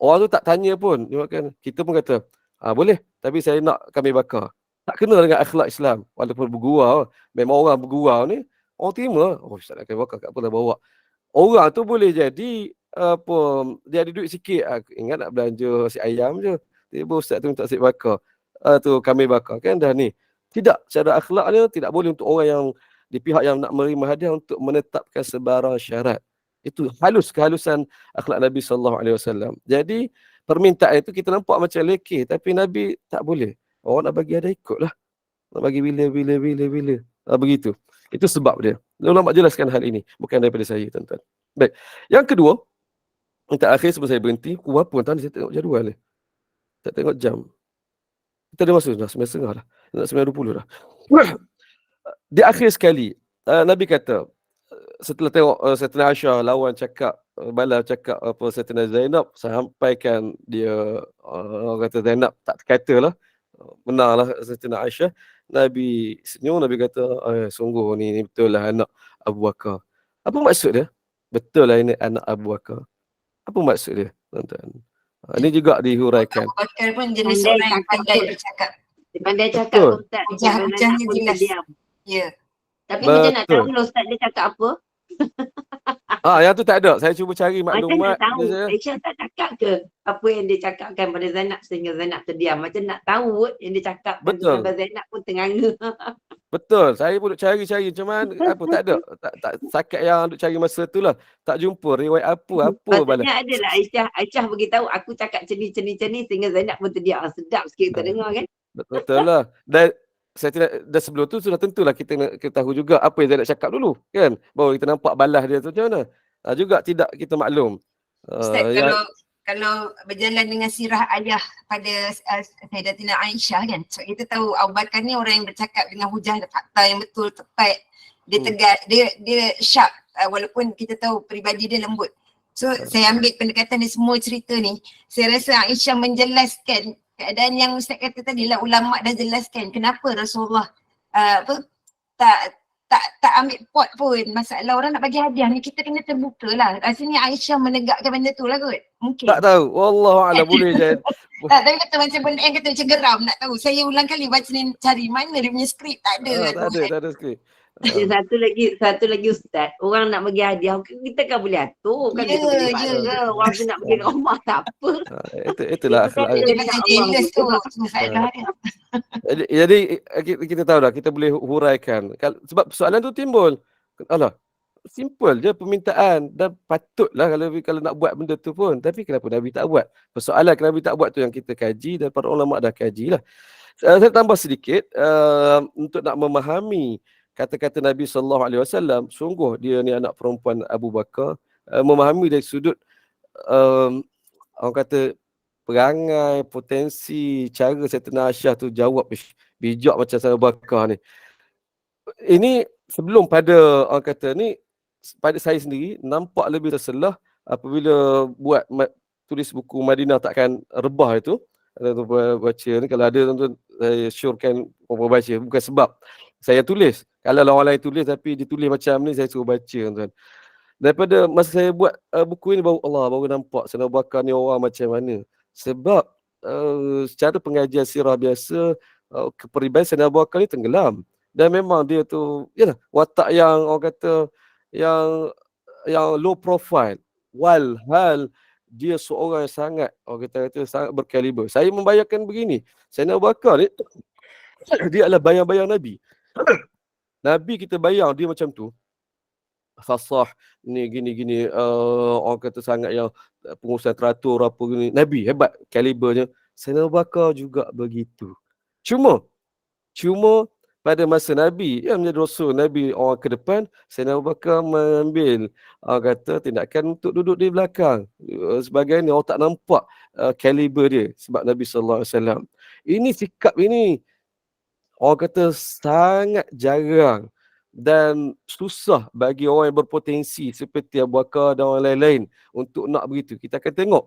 Orang tu tak tanya pun, dia makan. Kita pun kata, boleh, tapi saya nak kami bakar. Tak kena dengan akhlak Islam. Walaupun bergurau, memang orang bergurau ni, orang terima. Oh, Ustaz nak kami bakar, tak apalah bawa. Orang tu boleh jadi dia ada duit sikit, ingat nak belanja nasi ayam je, tiba Ustaz tu minta nasi bakar, tu kami bakar, kan dah ni. Tidak, cara akhlaknya tidak boleh untuk orang yang di pihak yang nak menerima hadiah untuk menetapkan sebarang syarat. Itu kehalusan akhlak Nabi SAW. Jadi permintaan itu kita nampak macam lekeh, tapi Nabi tak boleh. Orang nak bagi hadiah ikutlah, nak bagi bila. Begitu. Itu sebab dia. Ulama jelaskan hal ini, bukan daripada saya, tuan-tuan. Baik. Yang kedua, yang terakhir sebelum saya berhenti, pukul berapa tuan? Saya tengok jadual ni. Tak tengok jam. Kita ada masa dah, 9.30 dah. Nak 9.20 dah. Di akhir sekali, Nabi kata, setelah tengok Sayyidatina Aisyah lawan cakap, balas cakap apa Sayyidatina Zainab, sampaikan dia, orang kata Zainab tak katalah, menanglah Sayyidatina Aisyah. Nabi senyum, Nabi kata, sungguh ni betul lah anak Abu Bakar. Apa maksud dia? Betul lah ini anak Abu Bakar. Apa maksud dia, tuan-tuan? Ini juga dihuraikan. Abu Bakar pun jenis orang yang pandai bercakap. Pandai cakap, Ustaz. Hujah-hujahnya jelas. Ya. Tapi macam nak tahu Ustaz dia cakap apa? Yang tu tak ada. Saya cuba cari maklumat. Macam nak tahu, Aisyah tak cakap ke apa yang dia cakapkan pada Zainab sehingga Zainab terdiam. Macam nak tahu yang dia cakapkan sampai Zainab pun ternganga. Betul. Saya pun duk cari macam mana, apa tak ada. Tak sakat yang duk cari masa tu lah. Tak jumpa riwayat apa balas. Maksudnya adalah Aisyah beritahu aku cakap cerni sehingga Zainab pun terdiam. Sedap sikit kita dengar kan. Betul lah. Dan saya tidak, dah sebelum tu sudah tentulah kita tahu juga apa yang Zainab cakap dulu, kan? Baru kita nampak balas dia tu macam mana. Juga tidak kita maklum. Ustaz, kalau berjalan dengan sirah ayah pada Sayyidatina Aisyah, kan, so kita tahu Abu Bakar ni orang yang bercakap dengan hujah fakta yang betul, tepat, dia tegas, dia sharp, walaupun kita tahu peribadi dia lembut. So saya ambil pendekatan di semua cerita ni. Saya rasa Aisyah menjelaskan keadaan yang Ustaz kata tadi lah, ulama dah jelaskan kenapa Rasulullah tak ambil pot pun. Masalah orang nak bagi hadiah ni, kita kena terbuka lah. Rasanya Aisyah menegakkan benda tu lah kot. Mungkin. Tak tahu. Wallahualam, boleh je. Tak, tapi kata macam benda yang kata macam geram nak tahu. Saya ulang kali baca ni, cari mana dia punya skrip. Tak ada. Tak ada skrip. Satu lagi Ustaz, orang nak bagi hadiah, kita kan boleh atur kan, kita boleh paksa. Orang tu nak pergi rumah tak apa. Itulah Kita kan akhlak. Dia macam jealous tu. Masalah dia. Jadi kita tahu dah, kita boleh huraikan. Sebab soalan tu timbul. Alah, simple je permintaan dan patutlah kalau nak buat benda tu pun. Tapi kenapa Nabi tak buat? Persoalan kenapa Nabi tak buat tu yang kita kaji dan para ulama dah kaji lah. Saya tambah sedikit untuk nak memahami kata-kata Nabi SAW. Sungguh dia ni anak perempuan Abu Bakar, memahami dari sudut orang kata perangai, potensi, cara Sayyidina Aisyah tu jawab bijak macam Abu Bakar ni. Ini sebelum pada orang kata ni, pada saya sendiri nampak lebih terselah apabila buat tulis buku Madinah Takkan Rebah itu. Ada baca ni, kalau ada tuan-tuan saya syorkan baca, bukan sebab saya tulis. Kalau orang lain tulis tapi ditulis macam ni, saya suruh baca tuan-tuan. Daripada masa saya buat buku ini, baru nampak Sayyidina Abu Bakar ni orang macam mana. Sebab secara pengajian sirah biasa, kepribadian Sayyidina Abu Bakar ni tenggelam. Dan memang dia tu, yalah, watak yang orang kata yang low profile. Walhal dia seorang yang sangat, orang kata sangat berkaliber. Saya membayangkan begini, Sayyidina Abu Bakar ni dia adalah bayang-bayang Nabi. Nabi kita bayang dia macam tu. Fasah ni gini-gini, orang kata sangat yang pengurusan teratur apa gini. Nabi hebat kalibernya. Sayyidina Abu Bakar juga begitu. Cuma pada masa Nabi yang menjadi rasul, Nabi orang ke depan, Sayyidina Abu Bakar mengambil orang kata tindakan untuk duduk di belakang. Sebagainya orang tak nampak kaliber dia sebab Nabi SAW. Ini sikap ini orang kata sangat jarang dan susah bagi orang yang berpotensi seperti Abu Bakar dan orang lain-lain untuk nak begitu. Kita akan tengok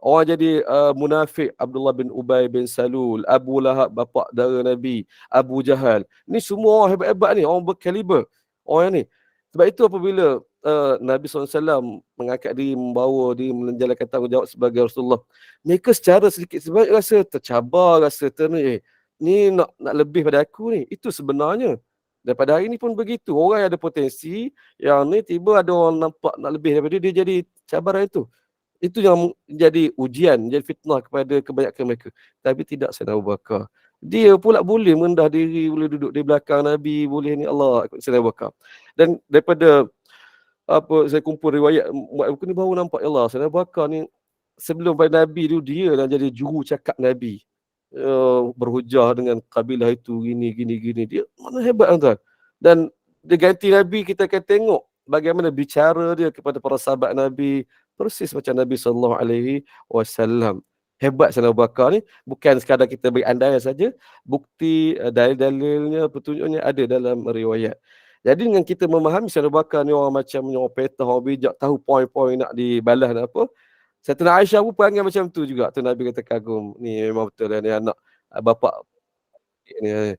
orang jadi munafik, Abdullah bin Ubay bin Salul, Abu Lahab bapa dara Nabi, Abu Jahal. Ni semua orang hebat-hebat ni, orang berkaliber. Orang ni. Sebab itu apabila Nabi SAW mengangkat diri, membawa diri, menjalankan tanggungjawab sebagai Rasulullah, mereka secara sedikit sebanyak rasa tercabar, rasa ni nak lebih pada aku ni. Itu sebenarnya. Dan pada hari ni pun begitu. Orang yang ada potensi, yang ni tiba ada orang nampak nak lebih daripada dia jadi cabaran itu. Itu yang jadi ujian, jadi fitnah kepada kebanyakan mereka. Tapi tidak Sayyidina Abu Bakar. Dia pula boleh merendah diri, boleh duduk di belakang Nabi, boleh ni Allah, Sayyidina Abu Bakar. Dan daripada saya kumpul riwayat buku ni baru nampak, ya Allah, Sayyidina Abu Bakar ni sebelum pada Nabi tu dia dah jadi juru cakap Nabi. Berhujah dengan kabilah itu gini. Dia mana hebat tuan. Dan dia ganti Nabi, kita akan tengok bagaimana bicara dia kepada para sahabat Nabi, persis macam Nabi SAW. Hebat Sayyidina Abu Bakar ni, bukan sekadar kita beri andaian saja, bukti dalil-dalilnya, petunjuknya ada dalam riwayat. Jadi dengan kita memahami Sayyidina Abu Bakar ni orang macam orang petah, orang bijak, tahu poin-poin nak dibalas dan apa. Sayyidina Aisyah pun perangai macam tu juga. Tu Nabi kata kagum. Ni memang betul lah, ni anak bapa ni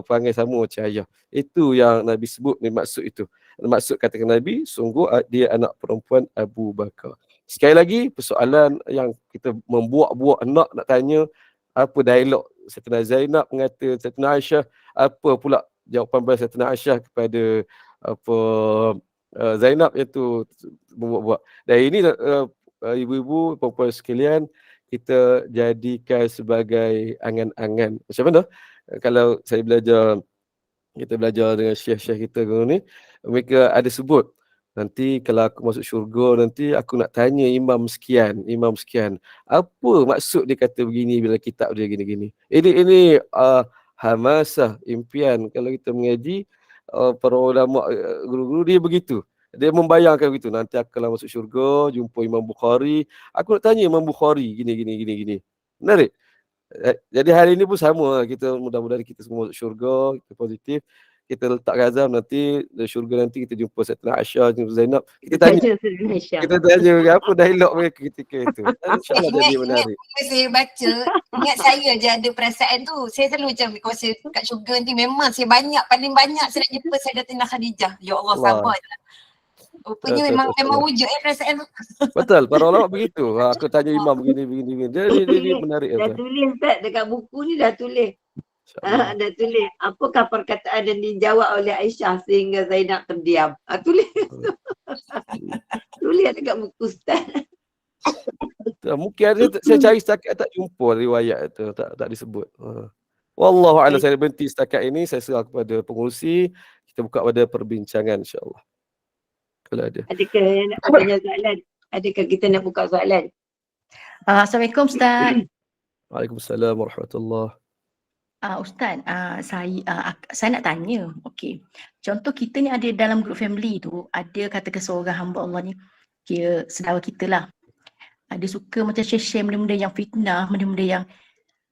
perangai sama macam ayah. Itu yang Nabi sebut ni, maksud itu. Maksud katakan Nabi, sungguh dia anak perempuan Abu Bakar. Sekali lagi, persoalan yang kita membuat-buat nak tanya, apa dialog Sayyidina Zainab mengata Sayyidina Aisyah, apa pula jawapan balas Sayyidina Aisyah kepada Zainab, iaitu membuat-buat. Dan ini ibu-ibu, perempuan sekalian, kita jadikan sebagai angan-angan. Macam mana? Kalau kita belajar dengan syekh-syekh kita ni, mereka ada sebut, nanti kalau aku masuk syurga, nanti aku nak tanya imam sekian. Apa maksud dia kata begini bila kitab dia gini-gini. Ini hamasah, impian. Kalau kita mengaji, para ulama, guru-guru dia begitu. Dia membayangkan begitu. Nanti aku kalau masuk syurga, jumpa Imam Bukhari. Aku nak tanya Imam Bukhari gini. Menarik? Jadi hari ini pun sama. Kita mudah-mudahan kita semua masuk syurga, kita positif. kita letak Azam, nanti di syurga nanti kita jumpa Sayyidina Aisyah, jumpa Zainab. Kita Tanya tanya Sayyidina Aisyah. apa dialog mereka ketika itu. Dan InsyaAllah jadi Ingat menarik. bila saya baca, ingat saya je ada perasaan tu. Saya selalu macam kalau saya kat syurga nanti memang saya paling banyak saya nak jumpa Sayyidatina Khadijah. Ya Allah, Allah. sabar je. Rupanya memang wujud perasaan tu. Betul, para ulama begitu. Aku tanya imam begini. Jadi menarik. Dah tulis Ustaz dekat buku ni dah tulis. InsyaAllah. Dah tulis. Apakah perkataan yang dijawab oleh Aisyah sehingga Zainab terdiam? Tulis. Tulis dekat buku Ustaz. Mungkin ada, saya cari setakat tak jumpa riwayat itu, tak disebut. Wallahu a'lam. Saya berhenti setakat ini, saya serah kepada pengurusi. Kita buka pada perbincangan insya-Allah. Kalau ada. Adakah nak tanya soalan? Adakah kita nak buka soalan? Assalamualaikum Ustaz. Waalaikumsalam warahmatullahi. Ustaz, saya nak tanya. Okey. Contoh kita ni ada dalam grup family tu, ada katakan seorang hamba Allah ni, kira saudara kita lah. Dia suka macam share benda-benda yang fitnah, benda-benda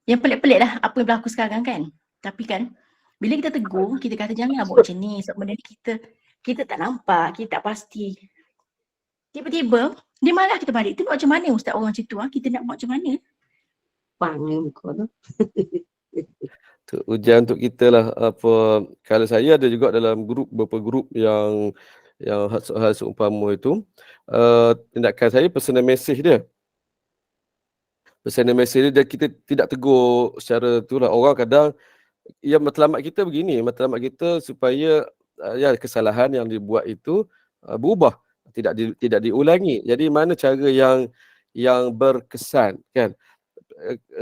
yang pelik-pelik lah apa yang berlaku sekarang kan. Tapi kan, bila kita tegur, kita kata jangan buat macam ni, sebab benda ni kita tak nampak, kita tak pasti. Tiba-tiba, dia marah kita balik. Tu buat macam mana Ustaz orang macam tu? Kita nak buat macam mana? Panggil muka tu. Ujian untuk kita lah. Kalau saya ada juga dalam beberapa grup yang hal seumpama itu, tindakan saya personal message dia. Personal message dia, kita tidak tegur secara tu lah. Orang kadang, matlamat kita begini, matlamat kita supaya kesalahan yang dibuat itu berubah, tidak diulangi. Jadi mana cara yang berkesan kan?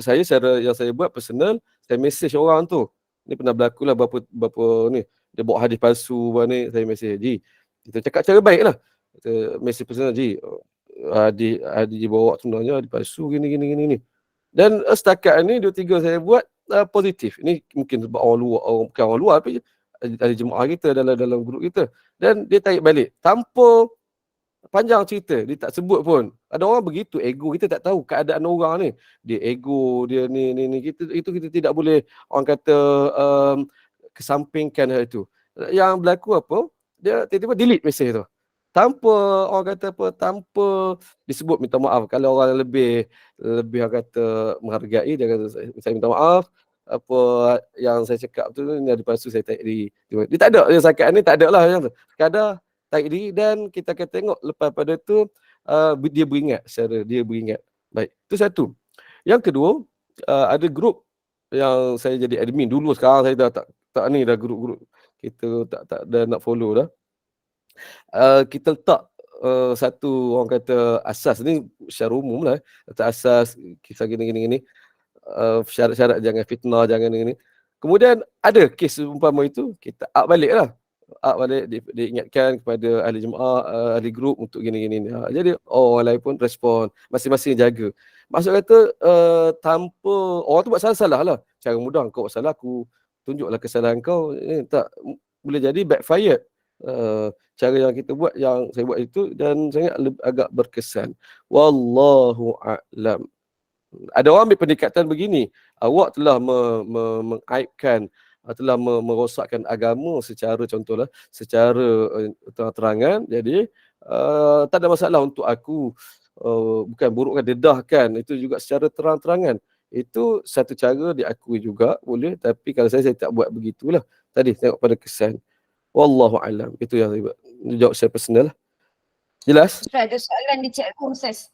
Yang saya buat personal, saya message orang tu. Ni pernah berlaku lah berapa ni. Dia bawa hadis palsu ni, saya message. Ji, kita cakap cara baik lah. Kita message personal, Ji, hadis bawa sebenarnya hadis palsu gini. Dan setakat ni 2-3 saya buat positif. Ini mungkin sebab bukan orang luar tapi ada jemaah kita dalam grup kita. Dan dia tarik balik tanpa panjang cerita, dia tak sebut pun. Ada orang begitu ego, kita tak tahu keadaan orang ni. Dia ego, dia ni kita tidak boleh orang kata kesampingkan hal itu. Yang berlaku apa? Dia tiba-tiba delete mesej tu. Tanpa orang kata apa, tanpa disebut minta maaf. Kalau orang lebih orang kata menghargai, dia kata saya minta maaf. Apa yang saya cakap tu ni ada palsu, saya tarik diri. Dia tak ada, yang sakat ni tak ada lah yang tu. Kadang tarik diri dan kita akan tengok lepas pada tu dia beringat. Baik, itu satu. Yang kedua, ada grup yang saya jadi admin dulu, sekarang saya dah tak ni dah grup-grup kita tak dah nak follow dah. Kita letak satu orang kata asas ni secara umum lah, letak asas kisah gini. Syarat-syarat jangan fitnah, jangan gini. Kemudian ada kes umpama itu, kita up balik lah. Diingatkan kepada ahli jemaah, ahli grup untuk gini. Jadi orang lain pun respon, masing-masing jaga. Maksud kata tanpa orang tu buat salah lah. Cara mudah, kau buat salah, aku tunjuklah kesalahan kau. Tak boleh jadi backfire. Cara yang kita buat, yang saya buat itu, dan sangat agak berkesan. Wallahu a'lam. Ada orang ambil pendekatan begini, awak telah mengaibkan, telah merosakkan agama secara contohlah, secara terang-terangan, jadi tak ada masalah untuk aku bukan burukkan, dedahkan, itu juga secara terang-terangan. Itu satu cara diakui juga, boleh, tapi kalau saya tak buat begitulah. Tadi tengok pada kesan. Wallahu a'lam. Itu yang saya buat. Jawab saya personal lah. Jelas? Ada soalan di chat room, Ustaz.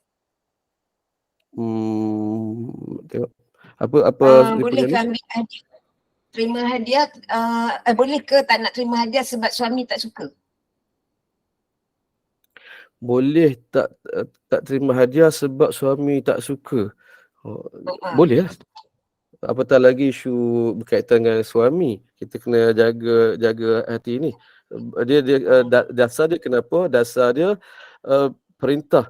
Tengok. Apa boleh ke ambil hadiah? Terima hadiah, boleh ke tak nak terima hadiah sebab suami tak suka? Boleh tak terima hadiah sebab suami tak suka? Boleh lah. Apatah lagi isu berkaitan dengan suami, kita kena jaga hati ni. Dasar dia kenapa? Dasar dia perintah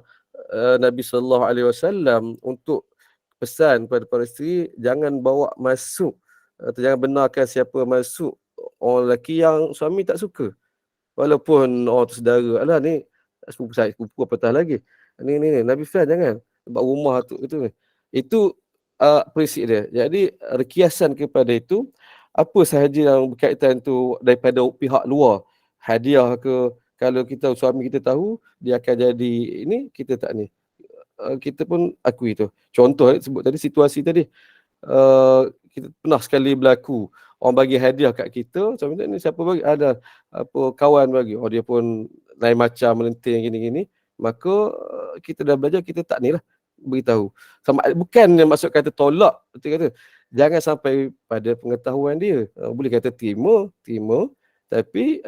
Nabi SAW untuk pesan pada para isteri, jangan bawa masuk atau jangan benarkan siapa masuk orang lelaki yang suami tak suka. Walaupun orang tu saudara, alah ni sepupu saya, sepupu apatah lagi. Ni Nabi Fah jangan sebab rumah tu itu. Itu prinsip dia. Jadi rekiasan kepada itu apa sahaja yang berkaitan tu daripada pihak luar, hadiah ke, kalau kita suami kita tahu dia akan jadi ini, kita tak ni. Kita pun akui tu. Contoh sebut tadi situasi tadi. Kita pernah sekali berlaku orang bagi hadiah kat kita, macam ni siapa bagi, ada apa kawan bagi, oh dia pun lain macam melenting gini-gini, maka kita dah belajar, kita tak ni lah beritahu. Sama bukan maksud kata tolak, betul kata jangan sampai pada pengetahuan dia. Boleh kata terima tapi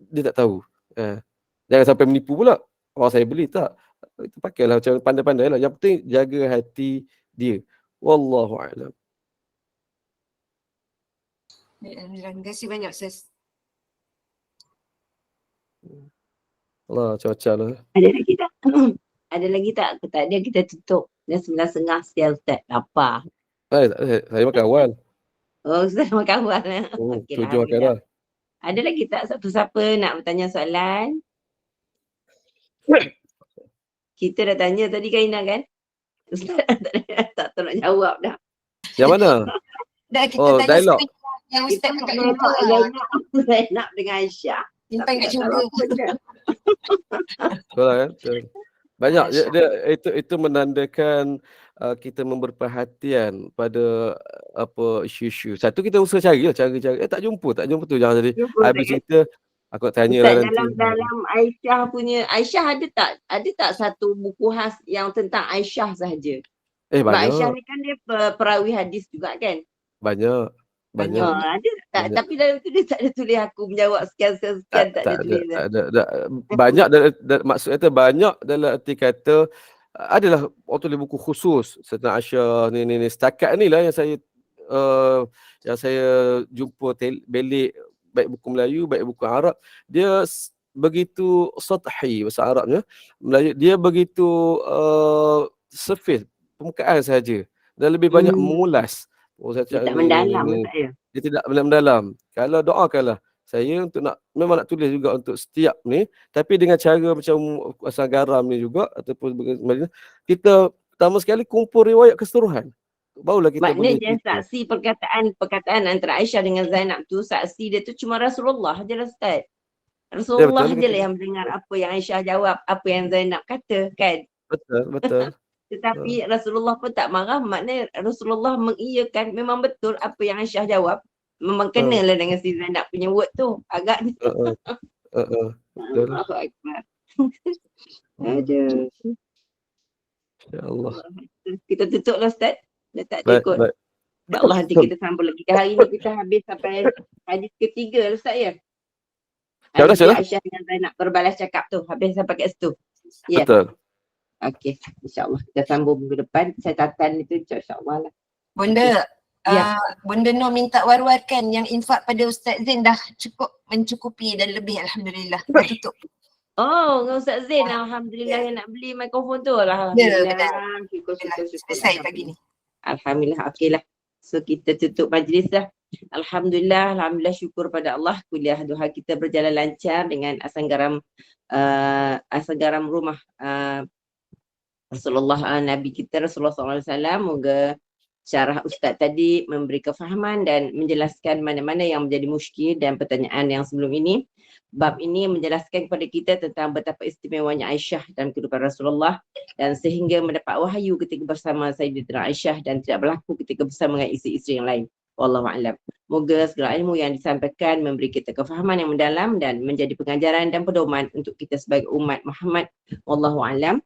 dia tak tahu. Jangan sampai menipu pula. Orang saya beli tak. Itu pakailah macam pandai-pandai lah. Yang penting jaga hati dia. Wallahu a'lam. Terima kasih banyak Ustaz. Allah macam-macam lah. Ada lagi tak? Ada lagi tak? Kalau tak ada, kita tutup. Dah 9.30 sekian Ustaz. Lapar. Saya makan awal. Oh, Ustaz makan awal lah. Okey lah, 7 makan Alhamdulillah. dah. Ada lagi tak siapa-siapa nak bertanya soalan? Kita dah tanya tadi kan Ina kan? Ustaz tak tahu nak jawab dah. Yang mana? Dah kita Oh, tanya dialog. sekali yang Kita Ustaz nak kat tengok jumpa. Zainab dengan Aisyah. Simpan kat Tak syurga. tahu apa dah. Betul lah kan? Betul. Banyak Masya itu menandakan kita memberi perhatian pada apa isu-isu. Satu kita usaha carilah cara-cara. Tak jumpa tu jangan jadi Jumpa habis tak kan? cerita aku nak tanya lah Ustaz, nanti. dalam Aisyah punya, Aisyah ada tak satu buku khas yang tentang Aisyah sahaja? Sebab Aisyah Banyak. ni kan dia perawi hadis juga kan? Banyak. Ada tak? Banyak. Tapi dalam tu dia tak ada tulis aku menjawab sekian, tak ada tulis. Banyak maksudnya tu banyak dalam arti kata adalah orang tulis buku khusus tentang Aisyah ni setakat ni lah yang saya jumpa belik, baik buku Melayu baik buku Arab, dia begitu sathi bahasa Arabnya, Melayu dia begitu surface, permukaan saja, dan lebih banyak mengulas. Dia tak mendalam saya. Dia tidak mendalam. Kalau doakanlah saya untuk memang nak tulis juga untuk setiap ni, tapi dengan cara macam asal garam ni juga ataupun bagaimana, kita pertama sekali kumpul riwayat keseluruhan. Barulah kita boleh Maknanya saksi perkataan antara Aisyah dengan Zainab tu, saksi dia tu cuma Rasulullah je lah Ustaz. Rasulullah je lah yang mendengar apa yang Aisyah jawab, apa yang Zainab kata kan. Betul. Tetapi Rasulullah pun tak marah, maknanya Rasulullah mengiyakan memang betul apa yang Aisyah jawab. Memang kenalah dengan si Zainab punya word tu. Agaknya. Betul. Allahu Akbar. Aduh. InsyaAllah. Kita tutup lah Ustaz. Dah tak ikut. Baik. InsyaAllah nanti kita sambung lagi. Hari ni kita habis sampai hadis ketiga lah Ustaz ya. Hadis Aisyah dengan Zainab berbalas cakap tu. Habis sampai kat situ. Ya. Betul. Okey. InsyaAllah kita sambung minggu depan. Catatan itu insyaAllah lah. Bunda, Bunda Nur minta war-warkan yang infak pada Ustaz Zain dah cukup mencukupi dan lebih, Alhamdulillah. Dah tutup. Oh, dengan Ustaz Zain, Alhamdulillah yang nak beli mikrofon tu lah. Alhamdulillah. Syukur. Selesai pagi ni. Alhamdulillah, okeylah. So kita tutup majlis lah. Alhamdulillah syukur pada Allah. Kuliah duha kita berjalan lancar dengan asam garam rumah Rasulullah, Nabi kita Rasulullah SAW. Moga syarah Ustaz tadi memberi kefahaman dan menjelaskan mana-mana yang menjadi muskil dan pertanyaan yang sebelum ini. Bab ini menjelaskan kepada kita tentang betapa istimewanya Aisyah dalam kehidupan Rasulullah, dan sehingga mendapat wahyu ketika bersama Sayyidatina Aisyah dan tidak berlaku ketika bersama dengan isteri-isteri yang lain. Wallahu a'lam. Moga segala ilmu yang disampaikan memberi kita kefahaman yang mendalam dan menjadi pengajaran dan pedoman untuk kita sebagai umat Muhammad. Wallahu a'lam.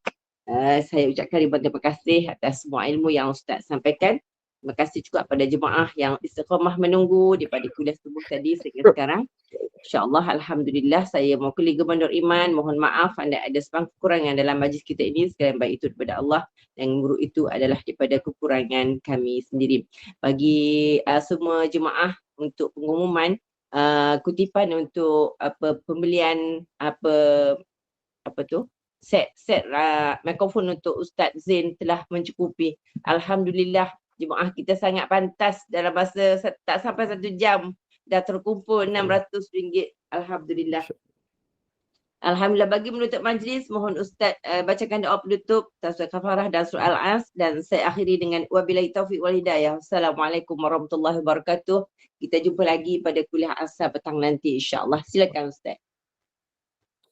Saya ucapkan ribuan terima kasih atas semua ilmu yang Ustaz sampaikan. Terima kasih juga pada jemaah yang istiqamah menunggu daripada kuliah subuh tadi sehingga sekarang. InsyaAllah, Alhamdulillah, saya mewakili Gubernur Iman. Mohon maaf anda ada sebang kekurangan dalam majlis kita ini. Sekalian baik itu daripada Allah dan guru itu adalah daripada kekurangan kami sendiri. Bagi semua jemaah, untuk pengumuman kutipan untuk pembelian set mikrofon untuk Ustaz Zain telah mencukupi. Alhamdulillah, jemaah kita sangat pantas, dalam masa tak sampai 1 jam dah terkumpul RM600. Alhamdulillah. Alhamdulillah, bagi menutup majlis, mohon Ustaz bacakan doa penutup, surah Kafarah dan surah Al-As, dan saya akhiri dengan wabillahi taufiq wal hidayah. Assalamualaikum warahmatullahi wabarakatuh. Kita jumpa lagi pada kuliah asar petang nanti insya-Allah. Silakan Ustaz.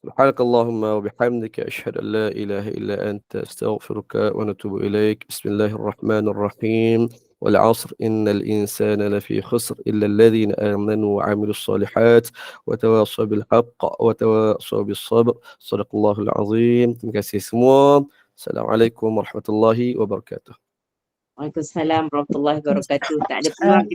سبحانك اللهم وبحمدك أشهد أن لا إله إلا أنت أستغفرك ونتوب إليك بسم الله الرحمن الرحيم والعصر إن الإنسان لفي خسر إلا الذين آمنوا وعملوا الصالحات وتواصوا بالحق وتواصوا بالصبر صدق الله العظيم. Terima kasih semua. Assalamualaikum warahmatullahi wabarakatuh. Waalaikumsalam warahmatullahi wabarakatuh. Tak ada peluang